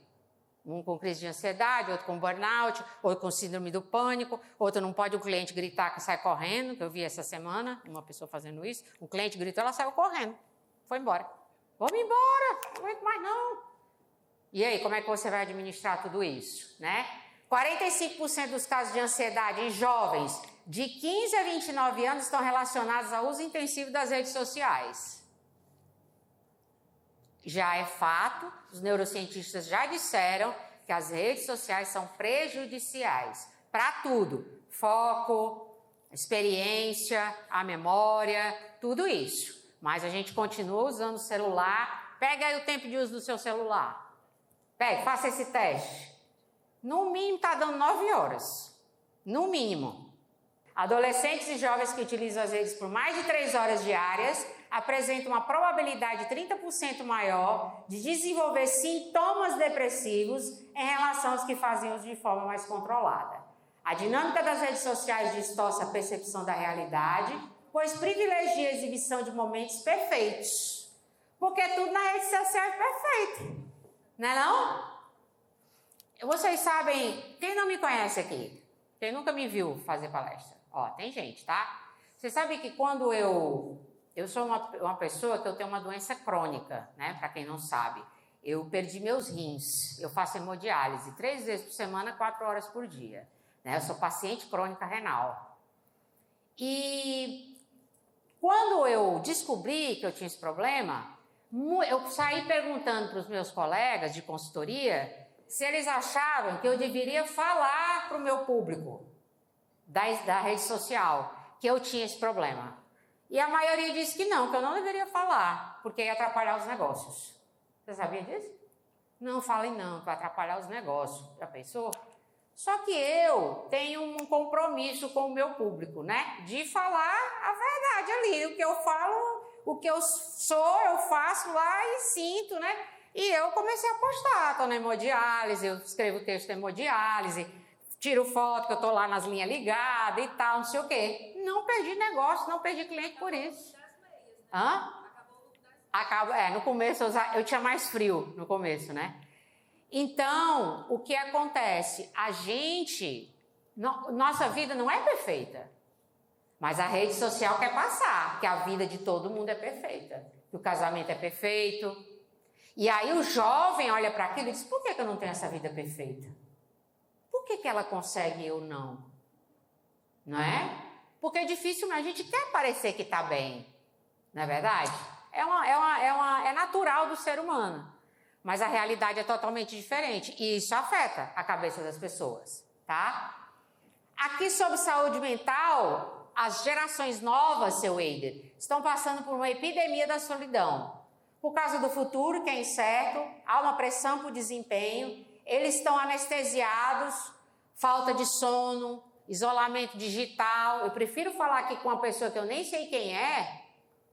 Um com crise de ansiedade, outro com burnout, outro com síndrome do pânico, outro não pode o cliente gritar que sai correndo, que eu vi essa semana, uma pessoa fazendo isso, o cliente gritou, ela saiu correndo, foi embora. Vamos embora, não aguento mais não. E aí, como é que você vai administrar tudo isso, né? 45% dos casos de ansiedade em jovens de 15 a 29 anos estão relacionados ao uso intensivo das redes sociais. Já é fato, os neurocientistas já disseram que as redes sociais são prejudiciais para tudo. Foco, experiência, a memória, tudo isso. Mas a gente continua usando o celular. Pega aí o tempo de uso do seu celular. Pega, faça esse teste. No mínimo está dando 9 horas. No mínimo. Adolescentes e jovens que utilizam as redes por mais de 3 horas diárias apresentam uma probabilidade 30% maior de desenvolver sintomas depressivos em relação aos que faziam uso de forma mais controlada. A dinâmica das redes sociais distorce a percepção da realidade, pois privilegia a exibição de momentos perfeitos. Porque tudo na rede social é perfeito. Não é não? Vocês sabem, quem não me conhece aqui? Quem nunca me viu fazer palestra? Ó, tem gente, tá? Você sabe que quando eu sou uma pessoa que eu tenho uma doença crônica, né? Para quem não sabe. Eu perdi meus rins. Eu faço hemodiálise 3 vezes por semana, 4 horas por dia. Né? Eu sou paciente crônica renal. E quando eu descobri que eu tinha esse problema, eu saí perguntando para os meus colegas de consultoria se eles achavam que eu deveria falar para o meu público da rede social que eu tinha esse problema. E a maioria disse que eu não deveria falar, porque ia atrapalhar os negócios. Você sabia disso? Não falem não, vai atrapalhar os negócios. Já pensou? Só que eu tenho um compromisso com o meu público, né? De falar a verdade ali. O que eu falo, o que eu sou, eu faço lá e sinto, né? E eu comecei a postar. Estou na hemodiálise, eu escrevo texto da hemodiálise, tiro foto que eu estou lá nas linhas ligadas e tal, não sei o quê. Não perdi negócio, não perdi cliente por isso. Hã? No começo eu tinha mais frio no começo, né? Então, o que acontece? Nossa vida não é perfeita, mas a rede social quer passar que a vida de todo mundo é perfeita, que o casamento é perfeito. E aí o jovem olha para aquilo e diz, por que eu não tenho essa vida perfeita? Por que ela consegue e eu não? Não é? Porque dificilmente a gente quer parecer que está bem, não é verdade? É natural do ser humano. Mas a realidade é totalmente diferente e isso afeta a cabeça das pessoas, tá? Aqui sobre saúde mental, as gerações novas, seu Eider, estão passando por uma epidemia da solidão. Por causa do futuro, que é incerto, há uma pressão por desempenho, eles estão anestesiados, falta de sono, isolamento digital. Eu prefiro falar aqui com uma pessoa que eu nem sei quem é,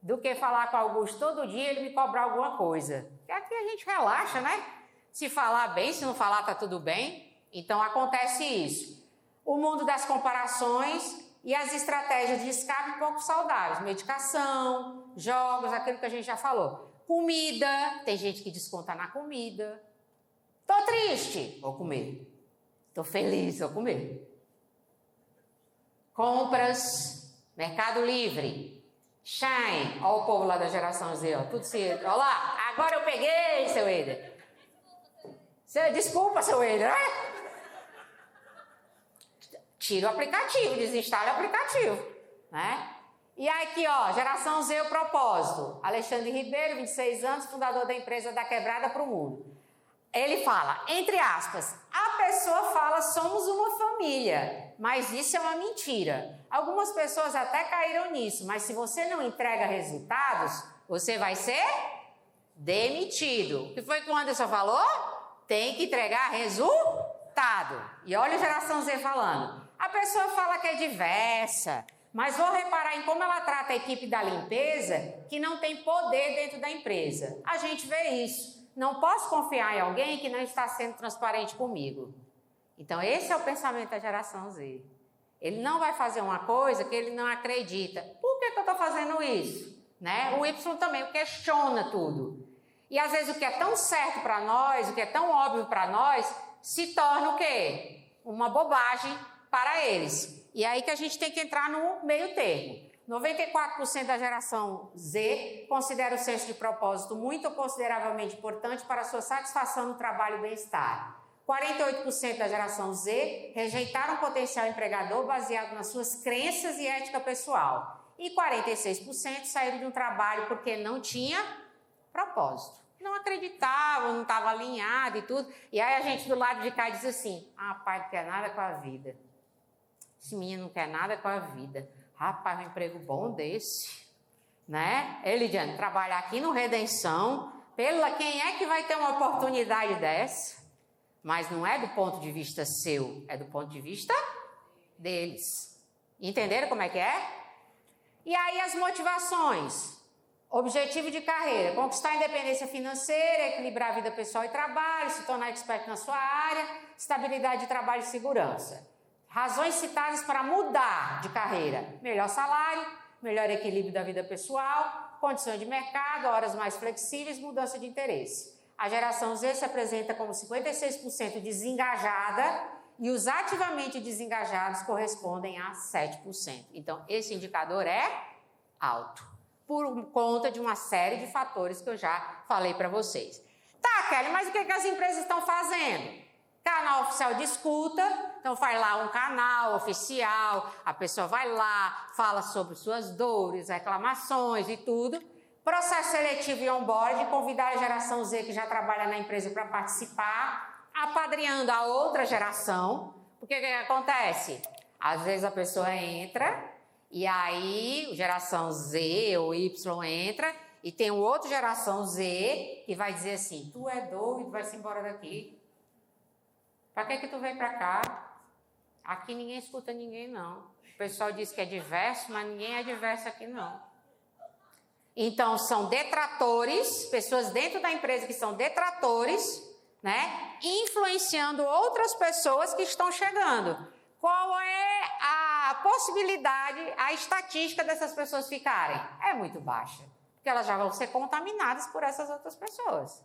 do que falar com o Augusto todo dia e ele me cobrar alguma coisa. Porque aqui a gente relaxa, né? Se falar bem, se não falar, tá tudo bem. Então acontece isso. O mundo das comparações e as estratégias de escape pouco saudáveis. Medicação, jogos, aquilo que a gente já falou. Comida, tem gente que desconta na comida. Tô triste, vou comer. Tô feliz, vou comer. Compras, Mercado Livre, Shine, olha o povo lá da geração Z, ó, tudo cedo. Olha lá, agora eu peguei, seu Eider. Desculpa, seu Eider. Tira o aplicativo, desinstala o aplicativo, né? E aqui, ó, geração Z, o propósito. Alexandre Ribeiro, 26 anos, fundador da empresa Da Quebrada para o Mundo. Ele fala, entre aspas, a pessoa fala, somos uma família, mas isso é uma mentira. Algumas pessoas até caíram nisso, mas se você não entrega resultados, você vai ser demitido. O que foi que o Anderson falou? Tem que entregar resultado. E olha a geração Z falando. A pessoa fala que é diversa, mas vou reparar em como ela trata a equipe da limpeza, que não tem poder dentro da empresa. A gente vê isso. Não posso confiar em alguém que não está sendo transparente comigo. Então, esse é o pensamento da geração Z. Ele não vai fazer uma coisa que ele não acredita. Por que eu estou fazendo isso? Né? O Y também questiona tudo. E, às vezes, o que é tão certo para nós, o que é tão óbvio para nós, se torna o quê? Uma bobagem para eles. E aí que a gente tem que entrar no meio termo. 94% da geração Z considera o senso de propósito muito ou consideravelmente importante para a sua satisfação no trabalho e bem-estar. 48% da geração Z rejeitaram o potencial empregador baseado nas suas crenças e ética pessoal. E 46% saíram de um trabalho porque não tinha propósito. Não acreditavam, não estava alinhado e tudo. E aí a gente do lado de cá diz assim, pai, não quer nada com a vida. Esse menino não quer nada com a vida. Rapaz, um emprego bom desse, né? Elidiane, trabalhar aqui no Redenção, quem é que vai ter uma oportunidade dessa? Mas não é do ponto de vista seu, é do ponto de vista deles. Entenderam como é que é? E aí as motivações. Objetivo de carreira, conquistar a independência financeira, equilibrar a vida pessoal e trabalho, se tornar expert na sua área, estabilidade de trabalho e segurança. Razões citadas para mudar de carreira: melhor salário, melhor equilíbrio da vida pessoal, condições de mercado, horas mais flexíveis, mudança de interesse. A geração Z se apresenta como 56% desengajada e os ativamente desengajados correspondem a 7%. Então, esse indicador é alto, por conta de uma série de fatores que eu já falei para vocês. Tá, Kelly, mas o que as empresas estão fazendo? Canal oficial de escuta, então faz lá um canal oficial, a pessoa vai lá, fala sobre suas dores, reclamações e tudo. Processo seletivo e onboarding, convidar a geração Z que já trabalha na empresa para participar, apadrinhando a outra geração, porque o que acontece? Às vezes a pessoa entra e aí geração Z ou Y entra e tem um outro geração Z que vai dizer assim, tu é doido, vai-se embora daqui. Para que tu veio para cá? Aqui ninguém escuta ninguém, não. O pessoal diz que é diverso, mas ninguém é diverso aqui, não. Então, são detratores, pessoas dentro da empresa que são detratores, né? Influenciando outras pessoas que estão chegando. Qual é a possibilidade, a estatística dessas pessoas ficarem? É muito baixa. Porque elas já vão ser contaminadas por essas outras pessoas.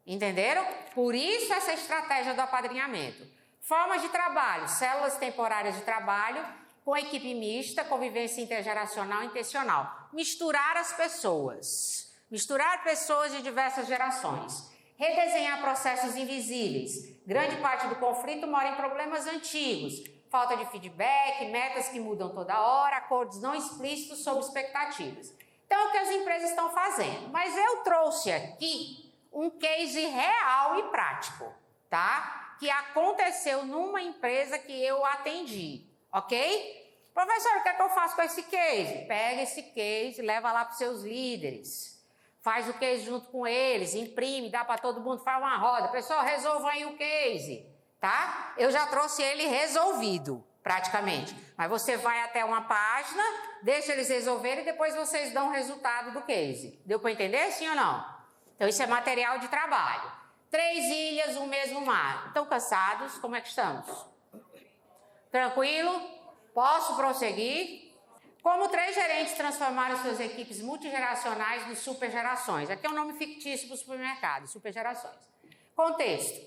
Entenderam? Por isso essa estratégia do apadrinhamento. Formas de trabalho, células temporárias de trabalho, com equipe mista, convivência intergeracional e intencional. Misturar as pessoas. Misturar pessoas de diversas gerações. Redesenhar processos invisíveis. Grande parte do conflito mora em problemas antigos. Falta de feedback, metas que mudam toda hora, acordos não explícitos sobre expectativas. Então, é o que as empresas estão fazendo. Mas eu trouxe aqui um case real e prático, tá? Que aconteceu numa empresa que eu atendi, ok? Professor, o que é que eu faço com esse case? Pega esse case, leva lá para os seus líderes, faz o case junto com eles, imprime, dá para todo mundo, faz uma roda. Pessoal, resolva aí o case, tá? Eu já trouxe ele resolvido, praticamente. Mas você vai até uma página, deixa eles resolverem e depois vocês dão o resultado do case. Deu para entender, sim ou não? Então, isso é material de trabalho. 3 ilhas, um mesmo mar. Estão cansados? Como é que estamos? Tranquilo? Posso prosseguir? Como 3 gerentes transformaram suas equipes multigeracionais em supergerações. Aqui é um nome fictício para o supermercado, supergerações. Contexto.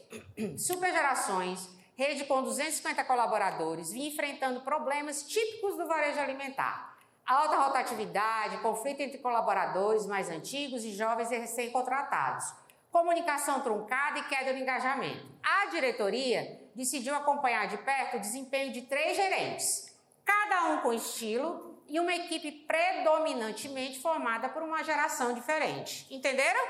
Supergerações, rede com 250 colaboradores, vinha enfrentando problemas típicos do varejo alimentar. Alta rotatividade, conflito entre colaboradores mais antigos e jovens e recém-contratados. Comunicação truncada e queda no engajamento. A diretoria decidiu acompanhar de perto o desempenho de 3 gerentes, cada um com estilo e uma equipe predominantemente formada por uma geração diferente. Entenderam?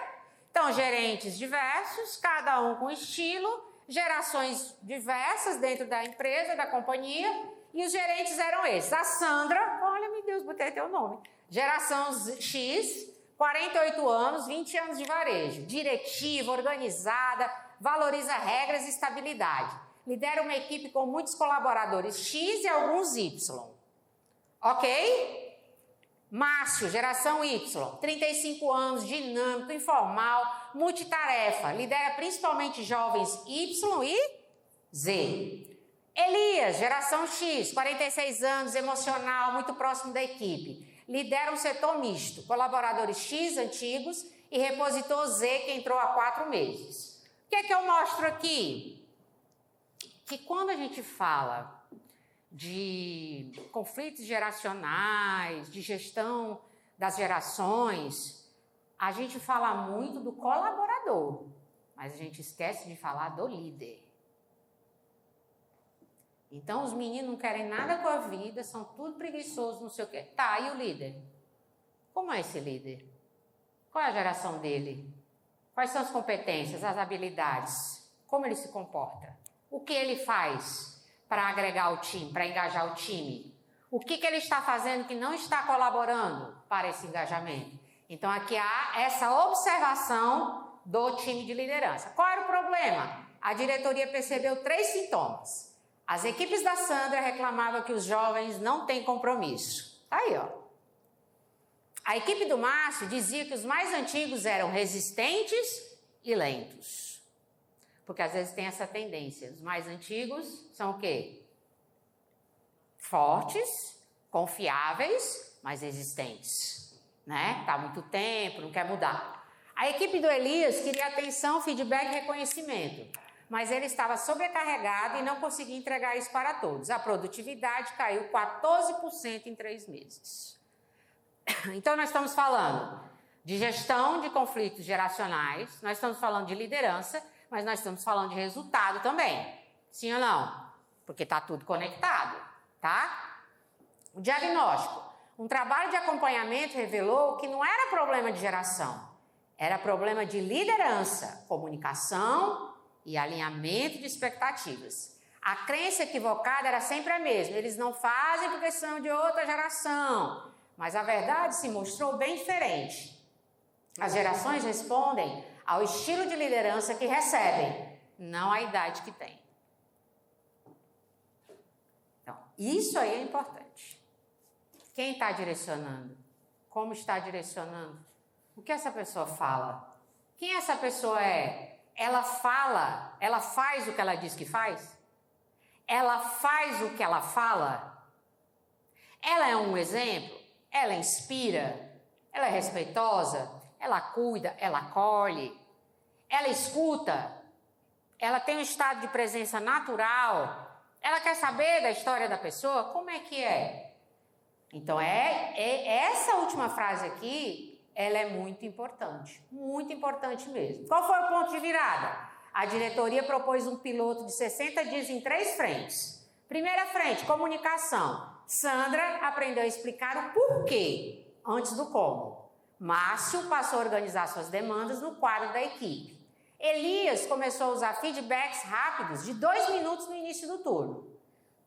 Então, gerentes diversos, cada um com estilo, gerações diversas dentro da empresa, da companhia. E os gerentes eram esses. A Sandra, olha, meu Deus, botei teu nome. Geração X, 48 anos, 20 anos de varejo. Diretiva, organizada, valoriza regras e estabilidade. Lidera uma equipe com muitos colaboradores X e alguns Y. Ok? Márcio, geração Y, 35 anos, dinâmico, informal, multitarefa. Lidera principalmente jovens Y e Z. Elias, geração X, 46 anos, emocional, muito próximo da equipe. Lidera um setor misto, colaboradores X antigos e repositor Z que entrou há 4 meses. O que é que eu mostro aqui? Que quando a gente fala de conflitos geracionais, de gestão das gerações, a gente fala muito do colaborador, mas a gente esquece de falar do líder. Então, os meninos não querem nada com a vida, são tudo preguiçosos, não sei o quê. Tá, e o líder? Como é esse líder? Qual é a geração dele? Quais são as competências, as habilidades? Como ele se comporta? O que ele faz para agregar o time, para engajar o time? O que ele está fazendo que não está colaborando para esse engajamento? Então, aqui há essa observação do time de liderança. Qual era o problema? A diretoria percebeu 3 sintomas. As equipes da Sandra reclamavam que os jovens não têm compromisso. Tá aí, ó. A equipe do Márcio dizia que os mais antigos eram resistentes e lentos. Porque às vezes tem essa tendência. Os mais antigos são o quê? Fortes, confiáveis, mas resistentes. Né? Tá há muito tempo, não quer mudar. A equipe do Elias queria atenção, feedback e reconhecimento. Mas ele estava sobrecarregado e não conseguia entregar isso para todos. A produtividade caiu 14% em 3 meses. Então, nós estamos falando de gestão de conflitos geracionais, nós estamos falando de liderança, mas nós estamos falando de resultado também. Sim ou não? Porque está tudo conectado, tá? O diagnóstico. Um trabalho de acompanhamento revelou que não era problema de geração, era problema de liderança, comunicação e alinhamento de expectativas. A crença equivocada era sempre a mesma. Eles não fazem porque são de outra geração. Mas a verdade se mostrou bem diferente. As gerações respondem ao estilo de liderança que recebem, não à idade que têm. Então, isso aí é importante. Quem está direcionando? Como está direcionando? O que essa pessoa fala? Quem essa pessoa é? Ela fala, ela faz o que ela diz que faz? Ela faz o que ela fala? Ela é um exemplo? Ela inspira? Ela é respeitosa? Ela cuida? Ela acolhe? Ela escuta? Ela tem um estado de presença natural? Ela quer saber da história da pessoa? Como é que é? Então, essa última frase aqui, ela é muito importante mesmo. Qual foi o ponto de virada? A diretoria propôs um piloto de 60 dias em 3 frentes. Primeira frente, comunicação. Sandra aprendeu a explicar o porquê antes do como. Márcio passou a organizar suas demandas no quadro da equipe. Elias começou a usar feedbacks rápidos de 2 minutos no início do turno.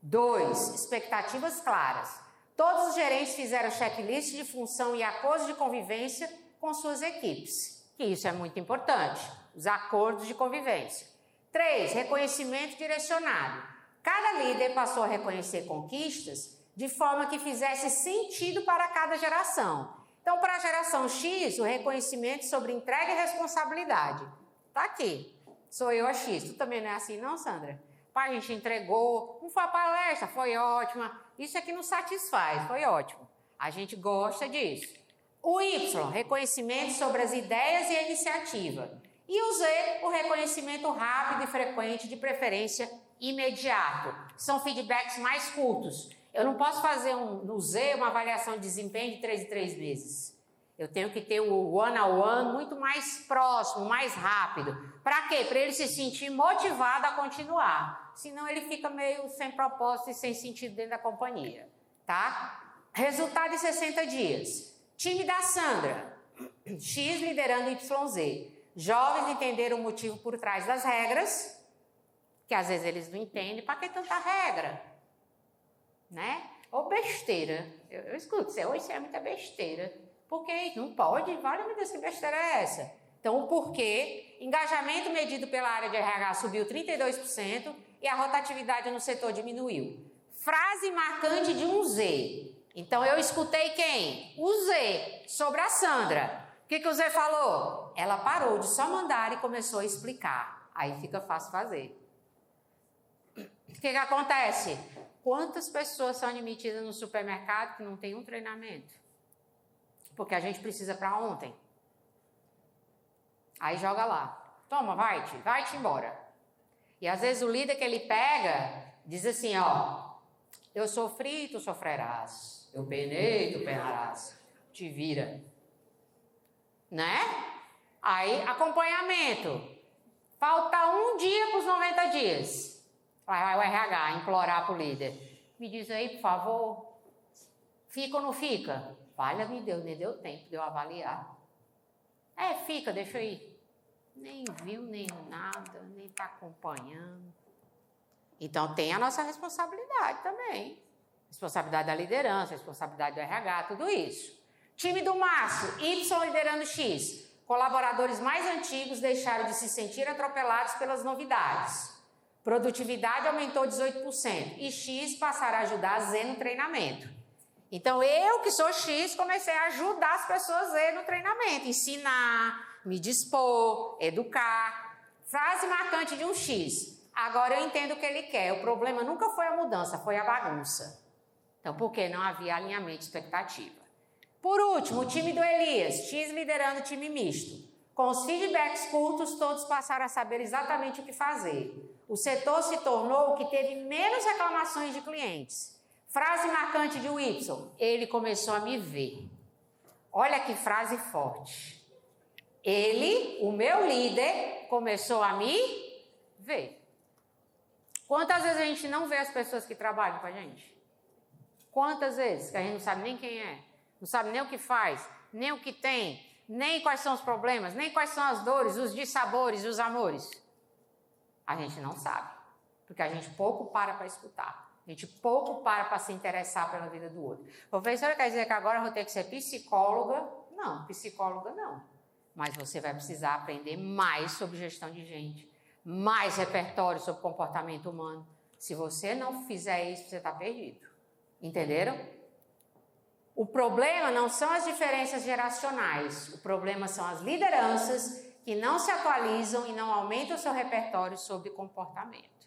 2, expectativas claras. Todos os gerentes fizeram checklist de função e acordos de convivência com suas equipes, que isso é muito importante, os acordos de convivência. 3, reconhecimento direcionado. Cada líder passou a reconhecer conquistas de forma que fizesse sentido para cada geração. Então, para a geração X, o reconhecimento sobre entrega e responsabilidade. Está aqui, sou eu a X. Tu também não é assim não, Sandra? Pai, a gente entregou, não foi a palestra, foi ótima. Isso aqui nos satisfaz, foi ótimo. A gente gosta disso. O Y, reconhecimento sobre as ideias e a iniciativa. E o Z, o reconhecimento rápido e frequente, de preferência imediato. São feedbacks mais curtos. Eu não posso fazer no Z uma avaliação de desempenho de 3 em 3 meses. Eu tenho que ter o one-on-one muito mais próximo, mais rápido. Para quê? Para ele se sentir motivado a continuar. Senão ele fica meio sem propósito e sem sentido dentro da companhia. Tá? Resultado em 60 dias. Time da Sandra. X liderando YZ. Jovens entenderam o motivo por trás das regras, que às vezes eles não entendem. Para que tanta regra? Né? Ou besteira. Eu escuto, hoje é muita besteira. Por que não pode? Vale, meu Deus, que besteira é essa? Então, o porquê? Engajamento medido pela área de RH subiu 32% e a rotatividade no setor diminuiu. Frase marcante de um Z. Então, eu escutei quem? O Z, sobre a Sandra. O que o Z falou? Ela parou de só mandar e começou a explicar. Aí fica fácil fazer. O que acontece? Quantas pessoas são admitidas no supermercado que não tem um treinamento? Porque a gente precisa para ontem. Aí joga lá. Toma, vai-te embora. E às vezes o líder que ele pega, diz assim, ó, eu sofri, tu sofrerás. Eu penei, tu penarás. Te vira. Né? Aí, acompanhamento. Falta um dia para os 90 dias. Vai o RH implorar para o líder. Me diz aí, por favor. Fica ou não fica? Valha-me Deus, nem deu tempo de eu avaliar. Fica, deixa eu ir. Nem viu, nem nada, nem está acompanhando. Então, tem a nossa responsabilidade também. Responsabilidade da liderança, responsabilidade do RH, tudo isso. Time do Márcio, Y liderando X. Colaboradores mais antigos deixaram de se sentir atropelados pelas novidades. Produtividade aumentou 18% e X passará a ajudar a Z no treinamento. Então, eu que sou X, comecei a ajudar as pessoas Z no treinamento, ensinar, me dispor, educar. Frase marcante de um X. Agora eu entendo o que ele quer. O problema nunca foi a mudança, foi a bagunça. Então, por que não havia alinhamento de expectativa? Por último, o time do Elias, X liderando o time misto. Com os feedbacks curtos, todos passaram a saber exatamente o que fazer. O setor se tornou o que teve menos reclamações de clientes. Frase marcante de Y, ele começou a me ver. Olha que frase forte. Ele, o meu líder, começou a me ver. Quantas vezes a gente não vê as pessoas que trabalham com a gente? Quantas vezes que a gente não sabe nem quem é, não sabe nem o que faz, nem o que tem, nem quais são os problemas, nem quais são as dores, os dissabores, os amores. A gente não sabe, porque a gente pouco para escutar. A gente pouco para se interessar pela vida do outro. Professora, quer dizer que agora eu vou ter que ser psicóloga? Não, psicóloga não. Mas você vai precisar aprender mais sobre gestão de gente, mais repertório sobre comportamento humano. Se você não fizer isso, você está perdido. Entenderam? O problema não são as diferenças geracionais. O problema são as lideranças que não se atualizam e não aumentam o seu repertório sobre comportamento.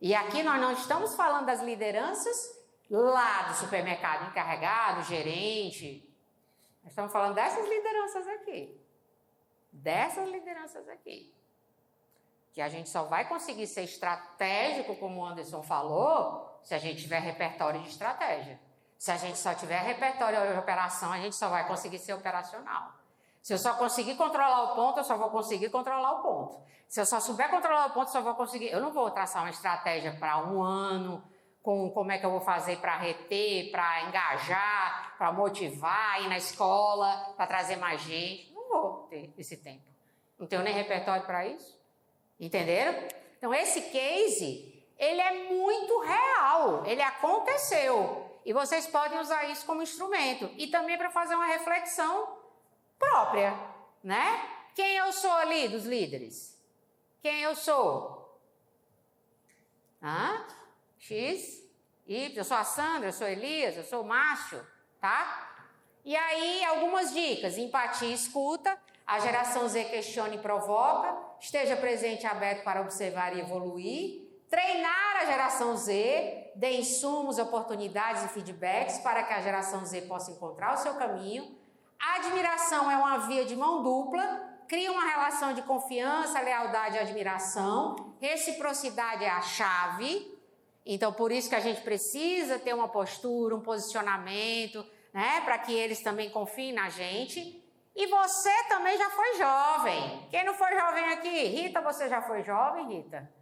E aqui nós não estamos falando das lideranças lá do supermercado, encarregado, gerente. Nós estamos falando dessas lideranças aqui. Dessas lideranças aqui. Que a gente só vai conseguir ser estratégico, como o Anderson falou, se a gente tiver repertório de estratégia. Se a gente só tiver repertório de operação, a gente só vai conseguir ser operacional. Se eu só conseguir controlar o ponto, eu só vou conseguir controlar o ponto. Se eu só souber controlar o ponto, eu só vou conseguir... Eu não vou traçar uma estratégia para um ano, com como é que eu vou fazer para reter, para engajar, para motivar, ir na escola, para trazer mais gente. Não vou ter esse tempo. Não tenho nem repertório para isso. Entenderam? Então, esse case, ele é muito real. Ele aconteceu. E vocês podem usar isso como instrumento. E também para fazer uma reflexão própria, né? Quem eu sou ali dos líderes? Quem eu sou? X, Y, eu sou a Sandra, eu sou Elias, eu sou o Márcio, tá? E aí, algumas dicas. Empatia e escuta. A geração Z questiona e provoca. Esteja presente e aberto para observar e evoluir. Treinar a geração Z. Dê insumos, oportunidades e feedbacks para que a geração Z possa encontrar o seu caminho. A admiração é uma via de mão dupla. Cria uma relação de confiança, lealdade e admiração. Reciprocidade é a chave. Então, por isso que a gente precisa ter uma postura, um posicionamento, né? Para que eles também confiem na gente. E você também já foi jovem. Quem não foi jovem aqui? Rita, você já foi jovem, Rita?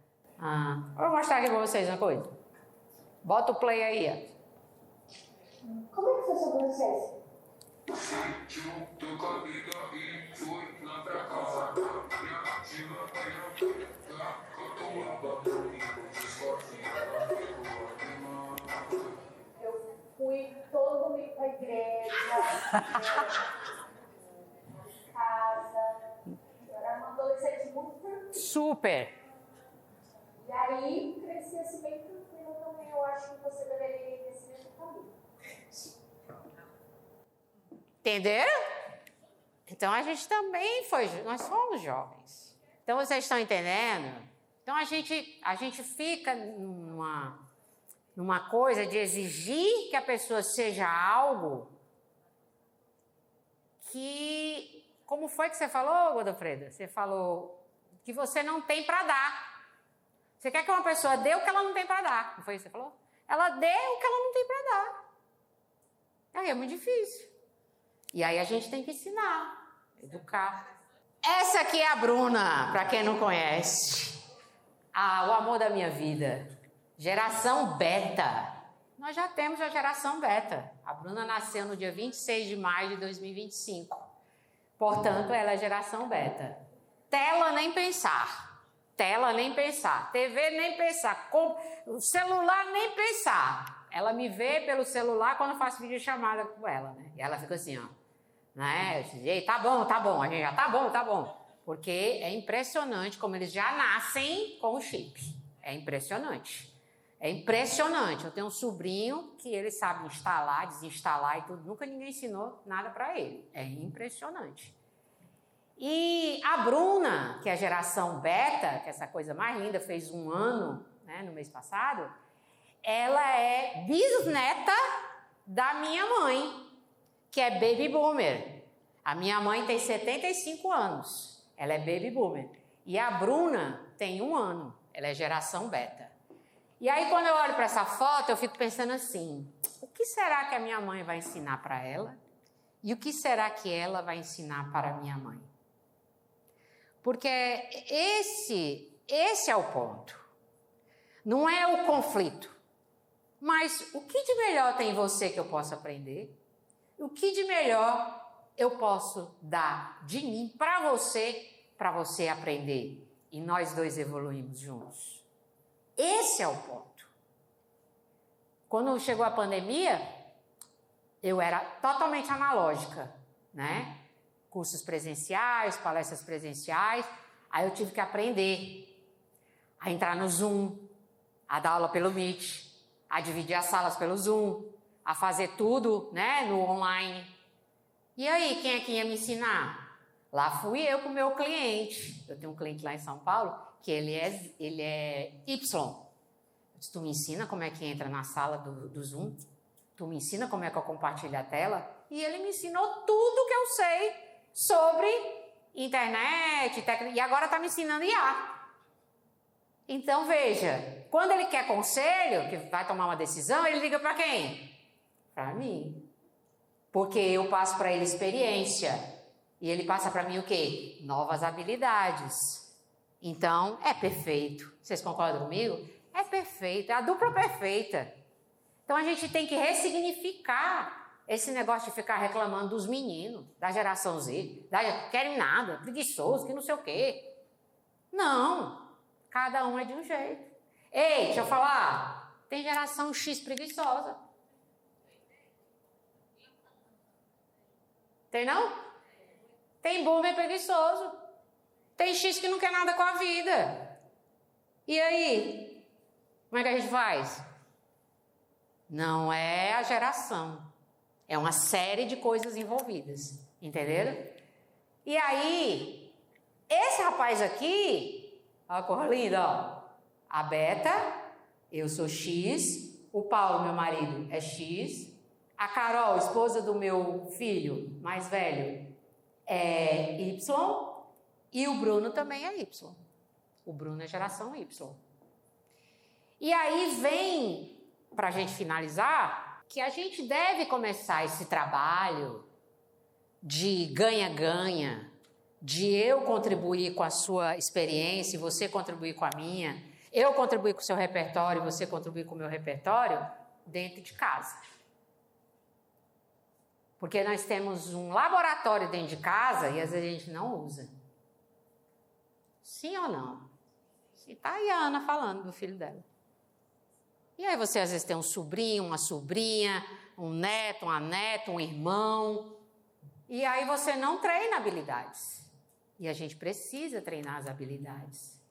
Vou mostrar aqui para vocês uma coisa. Bota o play aí, ó. Como é que foi o seu processo? Eu fui todo domingo para a igreja, casa. Eu era uma adolescente muito tranquila. Super. E aí, cresci assim bem tranquila também. Eu acho que você deveria ir nesse mesmo caminho. Entenderam? Então a gente também foi, nós somos jovens. Então vocês estão entendendo? Então a gente fica numa coisa de exigir que a pessoa seja algo que, como foi que você falou, Godofreda? Você falou que você não tem para dar. Você quer que uma pessoa dê o que ela não tem para dar, não foi isso que você falou? Ela dê o que ela não tem para dar. Aí é muito difícil. E aí a gente tem que ensinar, educar. Essa aqui é a Bruna, para quem não conhece. O amor da minha vida. Geração beta. Nós já temos a geração beta. A Bruna nasceu no dia 26 de maio de 2025. Portanto, ela é geração beta. Tela nem pensar. Tela nem pensar. TV nem pensar. Celular nem pensar. Ela me vê pelo celular quando eu faço videochamada com ela, né? E ela fica assim, ó. Né? Ei, tá bom. A gente já tá bom. Porque é impressionante como eles já nascem com o chip. É impressionante. Eu tenho um sobrinho que ele sabe instalar, desinstalar e tudo. Nunca ninguém ensinou nada para ele. É impressionante. E a Bruna, que é a geração beta, que é essa coisa mais linda, fez 1 ano, né, no mês passado, ela é bisneta da minha mãe, que é baby boomer. A minha mãe tem 75 anos, ela é baby boomer. E a Bruna tem 1 ano, ela é geração beta. E aí, quando eu olho para essa foto, eu fico pensando assim, o que será que a minha mãe vai ensinar para ela? E o que será que ela vai ensinar para a minha mãe? Porque esse é o ponto. não é o conflito. Mas o que de melhor tem em você que eu possa aprender? O que de melhor eu posso dar de mim para você aprender? E nós dois evoluímos juntos. Esse é o ponto. Quando chegou a pandemia, eu era totalmente analógica, né? Cursos presenciais, palestras presenciais. Aí eu tive que aprender a entrar no Zoom, a dar aula pelo Meet, a dividir as salas pelo Zoom, a fazer tudo, né, no online. E aí, quem é que ia me ensinar? Lá fui eu com o meu cliente. Eu tenho um cliente lá em São Paulo que ele é Y. Eu disse, tu me ensina como é que entra na sala do Zoom? Tu me ensina como é que eu compartilho a tela? E ele me ensinou tudo que eu sei sobre internet, e agora está me ensinando IA. Então, veja, quando ele quer conselho, que vai tomar uma decisão, ele liga para quem? Para mim. Porque eu passo para ele experiência. E ele passa para mim o quê? Novas habilidades. Então, é perfeito. Vocês concordam comigo? É perfeito, é a dupla perfeita. Então, a gente tem que ressignificar esse negócio de ficar reclamando dos meninos, da geração Z, querem nada, preguiçoso, que não sei o quê. Não. Cada um é de um jeito. Ei, deixa eu falar. Tem geração X preguiçosa. Tem não? Tem boomer preguiçoso. Tem X que não quer nada com a vida. E aí? Como é que a gente faz? Não é a geração. É uma série de coisas envolvidas. Entenderam? E aí, esse rapaz aqui... Olha a cor linda, ó. A Beta, eu sou X. O Paulo, meu marido, é X. A Carol, esposa do meu filho mais velho, é Y. E o Bruno também é Y. O Bruno é geração Y. E aí vem, para a gente finalizar, que a gente deve começar esse trabalho de ganha-ganha, de eu contribuir com a sua experiência e você contribuir com a minha, eu contribuir com o seu repertório e você contribuir com o meu repertório, dentro de casa. Porque nós temos um laboratório dentro de casa e às vezes a gente não usa. Sim ou não? E tá aí a Ana falando do filho dela. E aí você às vezes tem um sobrinho, uma sobrinha, um neto, uma neta, um irmão, e aí você não treina habilidades. E a gente precisa treinar as habilidades.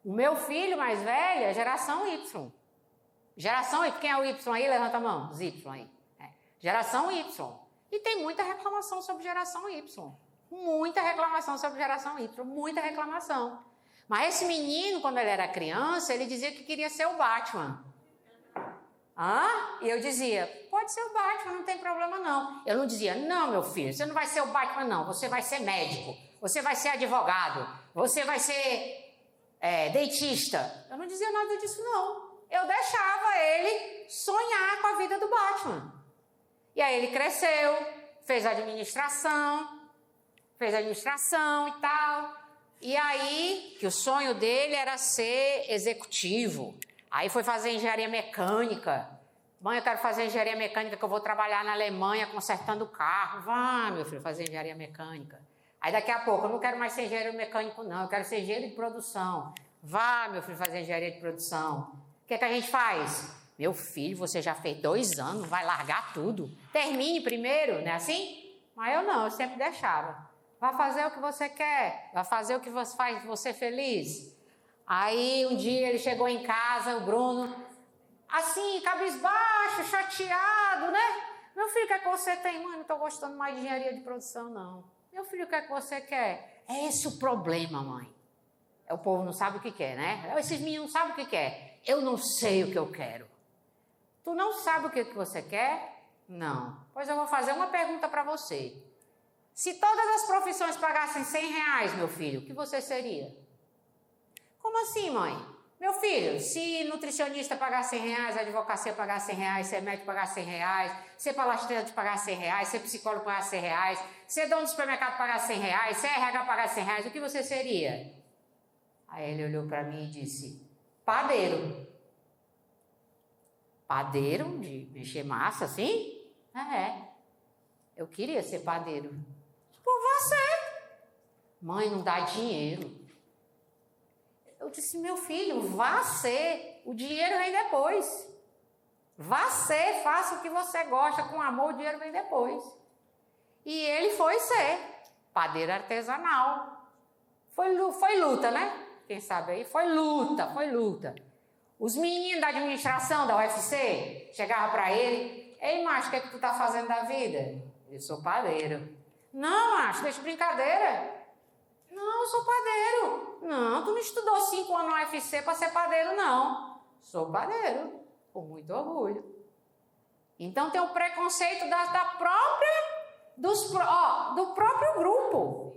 O meu filho mais velho é geração Y. Geração Y, quem é o Y aí? Levanta a mão, os Y aí. Geração Y. E tem muita reclamação sobre geração Y. Muita reclamação sobre geração Y, muita reclamação. Mas esse menino, quando ele era criança, ele dizia que queria ser o Batman. E eu dizia, pode ser o Batman, não tem problema não. Eu não dizia, não, meu filho, você não vai ser o Batman não, você vai ser médico, você vai ser advogado, você vai ser dentista. Eu não dizia nada disso não. Eu deixava ele sonhar com a vida do Batman. E aí ele cresceu, fez administração e tal. E aí, que o sonho dele era ser executivo. Aí foi fazer engenharia mecânica. Mãe, eu quero fazer engenharia mecânica que eu vou trabalhar na Alemanha consertando carro. Vá, meu filho, fazer engenharia mecânica. Aí daqui a pouco, eu não quero mais ser engenheiro mecânico não, eu quero ser engenheiro de produção. Vá, meu filho, fazer engenharia de produção. O que é que a gente faz? Meu filho, você já fez 2 anos, vai largar tudo. Termine primeiro, não é assim? Mas eu não, eu sempre deixava. Vai fazer o que você quer, vai fazer o que faz você feliz. Aí um dia ele chegou em casa, o Bruno, assim, cabisbaixo, chateado, né? Meu filho, o que é que você tem? Mãe, não estou gostando mais de engenharia de produção, não. Meu filho, o que é que você quer? É esse o problema, mãe. O povo não sabe o que quer, né? Esses meninos não sabem o que quer. Eu não sei o que eu quero. Tu não sabe o que você quer? Não. Pois eu vou fazer uma pergunta para você. Se todas as profissões pagassem R$100, meu filho, o que você seria? Como assim, mãe? Meu filho, se nutricionista pagar R$100, advocacia pagar R$100, ser médico pagar R$100, ser palestrante pagar R$100, ser psicólogo pagar R$100, ser dono do supermercado pagar R$100, ser RH pagar R$100, o que você seria? Aí ele olhou para mim e disse, padeiro. Padeiro de mexer massa, assim? Eu queria ser padeiro. Por você. Mãe, não dá dinheiro. Eu disse, meu filho, vá ser. O dinheiro vem depois. Vá ser, faça o que você gosta com amor, o dinheiro vem depois. E ele foi ser padeiro artesanal. Foi luta, né? Quem sabe aí? Foi luta. Os meninos da administração da UFC chegavam para ele, ei, macho, o que é que tu tá fazendo da vida? Eu sou padeiro. Não, macho, deixa de brincadeira. Não, eu sou padeiro. Não, tu não estudou 5 anos no UFC para ser padeiro, não. Sou padeiro, com muito orgulho. Então tem o preconceito do próprio grupo.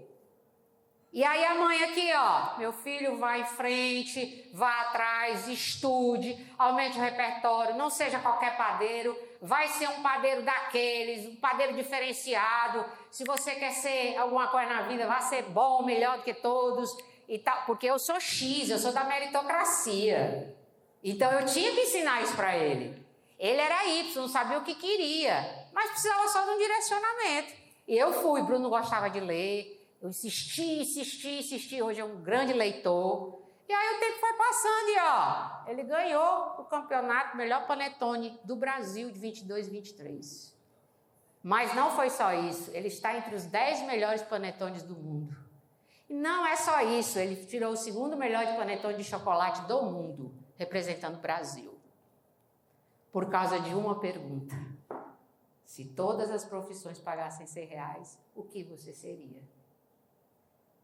E aí a mãe aqui, ó, meu filho vai em frente, vá atrás, estude, aumente o repertório, não seja qualquer padeiro, vai ser um padeiro daqueles, um padeiro diferenciado. Se você quer ser alguma coisa na vida, vá ser bom, melhor do que todos e tal, porque eu sou X, eu sou da meritocracia. Então eu tinha que ensinar isso para ele. Ele era Y, não sabia o que queria, mas precisava só de um direcionamento. E eu fui, Bruno gostava de ler. Eu insisti, hoje é um grande leitor. E aí o tempo foi passando e, ó, ele ganhou o campeonato melhor panetone do Brasil de 22 e 23. Mas não foi só isso, ele está entre os 10 melhores panetones do mundo. E não é só isso, ele tirou o segundo melhor de panetone de chocolate do mundo, representando o Brasil. Por causa de uma pergunta. Se todas as profissões pagassem R$100, o que você seria?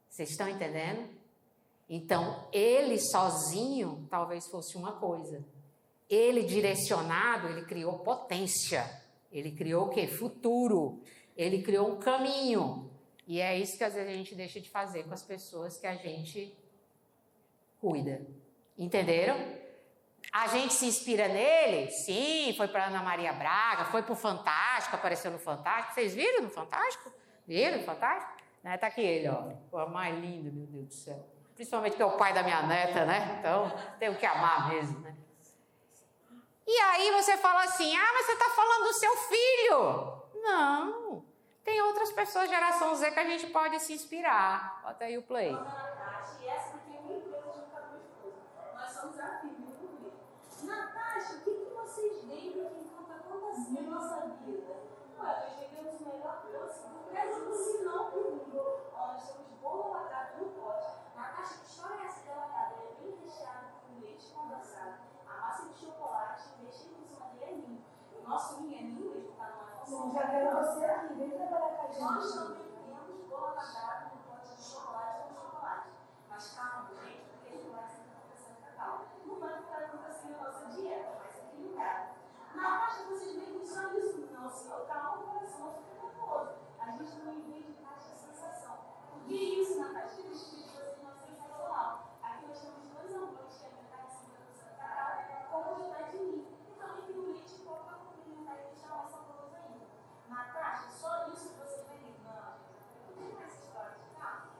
Vocês estão entendendo? Então, ele sozinho talvez fosse uma coisa. Ele direcionado, ele criou potência. Ele criou o quê? Futuro. Ele criou um caminho. E é isso que às vezes a gente deixa de fazer com as pessoas que a gente cuida. Entenderam? A gente se inspira nele? Sim, foi para Ana Maria Braga, foi para o Fantástico, apareceu no Fantástico. Vocês viram no Fantástico? Viram no Fantástico? Né? Tá aqui ele, ó. O mais lindo, meu Deus do céu. Principalmente que é o pai da minha neta, né? Então, tenho que amar mesmo, né? E aí você fala assim, mas você tá falando do seu filho. Não. Tem outras pessoas, geração Z, que a gente pode se inspirar. Bota aí o play. Natasha, e essa aqui é minha empresa junto com a minha esposa. Nós somos a filha do Rio. Natasha, o que vocês vendem que enquanto acontecer na nossa vida? Nós vendemos o melhor doce do Brasil, se não do mundo. Nós temos bolo alagado no pote. Natasha, que história é essa de alagado? Ele é bem recheado com leite condensado. A massa de chocolate, o recheio por cima dele é ninho. O nosso ninho é ninho mesmo, tá? Não é função. Já quero você aqui, vem trabalhar com a gente. Nós também temos bolo alagado no pote de chocolate com chocolate. Mas calma, gente, porque a gente vai ser acontecendo cacau. Não vai ficar acontecendo a nossa dieta, vai ser equilibrado. Natasha, vocês vendem só isso? Não, senhor, calma, o coração fica nervoso. A gente também vende caixa de sensação. O que é isso, Natasha? Que vestir de vocês não é sensacional. Aqui nós temos 2 hambúrgueres que é metade 50% cacau, como metade de mim. E também tem o leite pouco para complementar e deixar mais saboroso ainda. Natasha, só isso que você vende? Não, gente, não tem mais história de carro.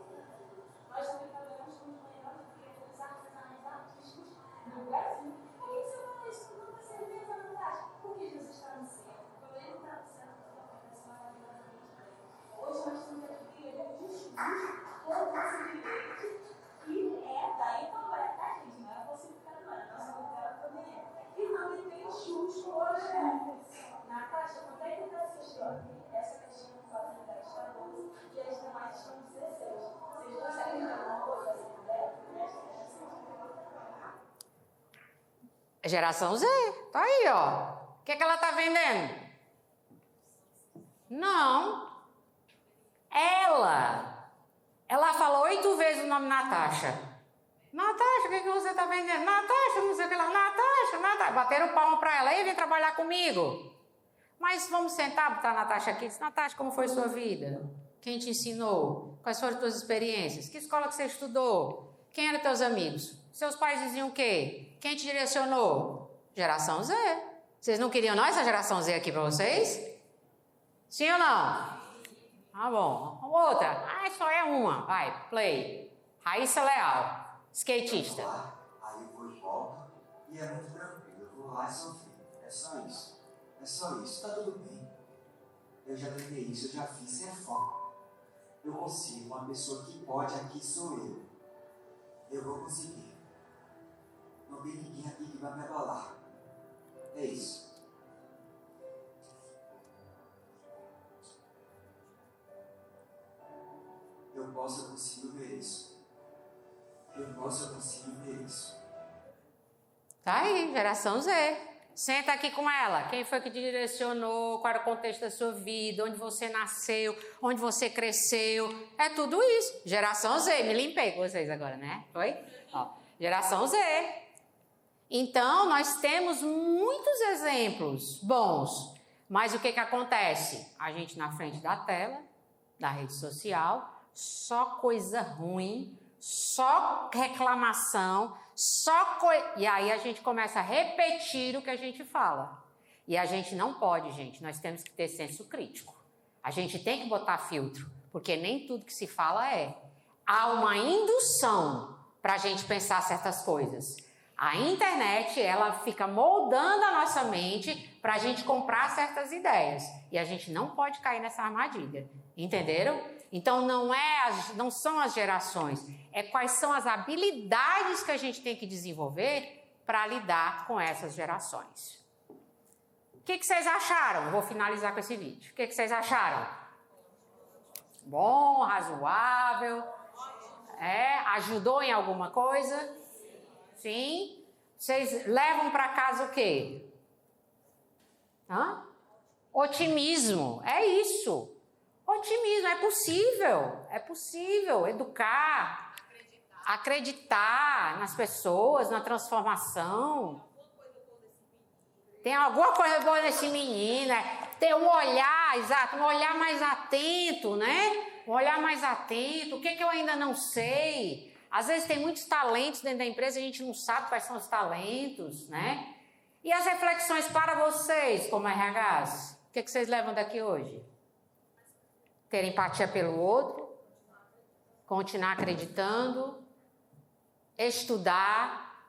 Nós também trabalhamos com os melhores criadores artesanais artísticos do Brasil. Por que você fala isso? Não vai certeza, Natasha? Porque Jesus está no centro. Quando ele está no centro, tudo acontece maravilhosamente bem. Hoje nós temos aqui ele é justo, com doce de leite, que é da Itaúé, tá, gente? Não é falsificado, não. É nossa Nutella também é. E também tem churros com hoje. Natasha, quanto é que está assistindo? Essa caixinha do Fábio da está 12 e as demais estão 16. Vocês conseguem ver alguma coisa assim? Geração Z, tá aí, ó. O que ela tá vendendo? Não. Ela falou 8 vezes o nome Natasha. Natasha, o que você tá vendendo? Natasha, não sei o que lá. Natasha. Bateram palma pra ela. Aí, vem trabalhar comigo. Mas vamos sentar, botar a Natasha aqui. Natasha, como foi sua vida? Quem te ensinou? Quais foram as tuas experiências? Que escola que você estudou? Quem eram teus amigos? Seus pais diziam o quê? Quem te direcionou? Geração Z. Vocês não queriam não essa geração Z aqui para vocês? Sim ou não? Ah, bom. Outra. Só é uma. Vai, play. Raíssa Leal, skatista. Aí depois volto e é muito tranquilo. Eu vou lá e sou filho. É É só isso. É só isso. Tá tudo bem. Eu já tentei isso, eu já fiz. Isso é foco. Eu consigo. Uma pessoa que pode aqui sou eu. Eu vou conseguir. Não tem ninguém aqui que vai me abalar. É isso. Eu consigo ver isso. Eu consigo ver isso. Tá aí, geração Z. Senta aqui com ela. Quem foi que te direcionou? Qual era o contexto da sua vida? Onde você nasceu? Onde você cresceu? É tudo isso. Geração Z. Me limpei com vocês agora, né? Foi? Ó, geração Z. Então, nós temos muitos exemplos bons. Mas o que acontece? A gente na frente da tela, da rede social, só coisa ruim, só reclamação, e aí a gente começa a repetir o que a gente fala. E a gente não pode, gente, nós temos que ter senso crítico. A gente tem que botar filtro, porque nem tudo que se fala é. Há uma indução para a gente pensar certas coisas. A internet, ela fica moldando a nossa mente para a gente comprar certas ideias. E a gente não pode cair nessa armadilha. Entenderam? Então, não são as gerações, é quais são as habilidades que a gente tem que desenvolver para lidar com essas gerações. O que vocês acharam? Vou finalizar com esse vídeo. O que vocês acharam? Bom, razoável? Ajudou em alguma coisa? Sim? Vocês levam para casa o quê? Otimismo, é isso. Otimismo, é possível educar, acreditar nas pessoas, na transformação. Tem alguma coisa boa nesse menino, ter um olhar, exato, um olhar mais atento, né? Um olhar mais atento, o que eu ainda não sei? Às vezes tem muitos talentos dentro da empresa, a gente não sabe quais são os talentos, né? E as reflexões para vocês, como RHs? O que vocês levam daqui hoje? Ter empatia pelo outro, continuar acreditando, estudar,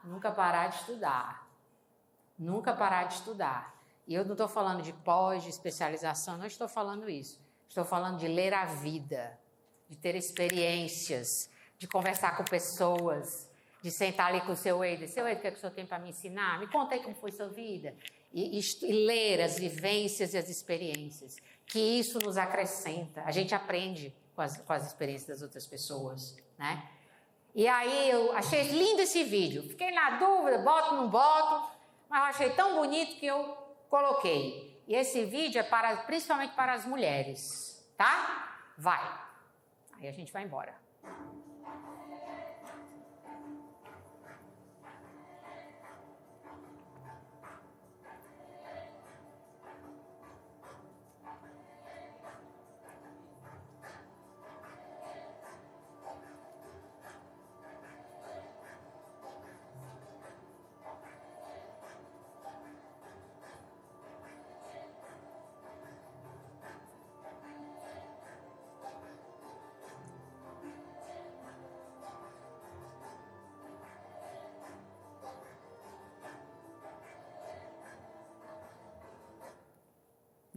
nunca parar de estudar. Nunca parar de estudar. E eu não estou falando de pós, de especialização, não estou falando isso. Estou falando de ler a vida, de ter experiências, de conversar com pessoas, de sentar ali com o seu Eider. Seu Eider, o que é que o senhor tem para me ensinar? Me conta aí como foi sua vida. E ler as vivências e as experiências, que isso nos acrescenta. A gente aprende com as experiências das outras pessoas, né? E aí eu achei lindo esse vídeo. Fiquei na dúvida, boto ou não boto, mas eu achei tão bonito que eu coloquei. E esse vídeo é principalmente para as mulheres, tá? Vai. Aí a gente vai embora.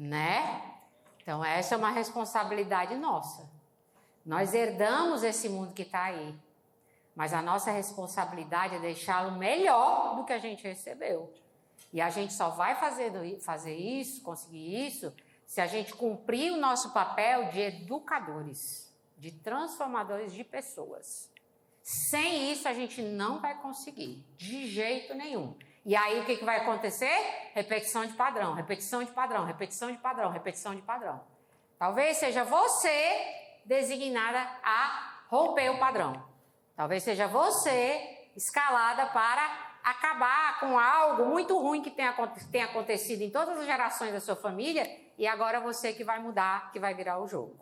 Né? Então, essa é uma responsabilidade nossa. Nós herdamos esse mundo que está aí, mas a nossa responsabilidade é deixá-lo melhor do que a gente recebeu. E a gente só vai fazer isso, conseguir isso, se a gente cumprir o nosso papel de educadores, de transformadores de pessoas. Sem isso, a gente não vai conseguir, de jeito nenhum. E aí, o que vai acontecer? Repetição de padrão, repetição de padrão, repetição de padrão, repetição de padrão. Talvez seja você designada a romper o padrão. Talvez seja você escalada para acabar com algo muito ruim que tem acontecido em todas as gerações da sua família e agora você que vai mudar, que vai virar o jogo.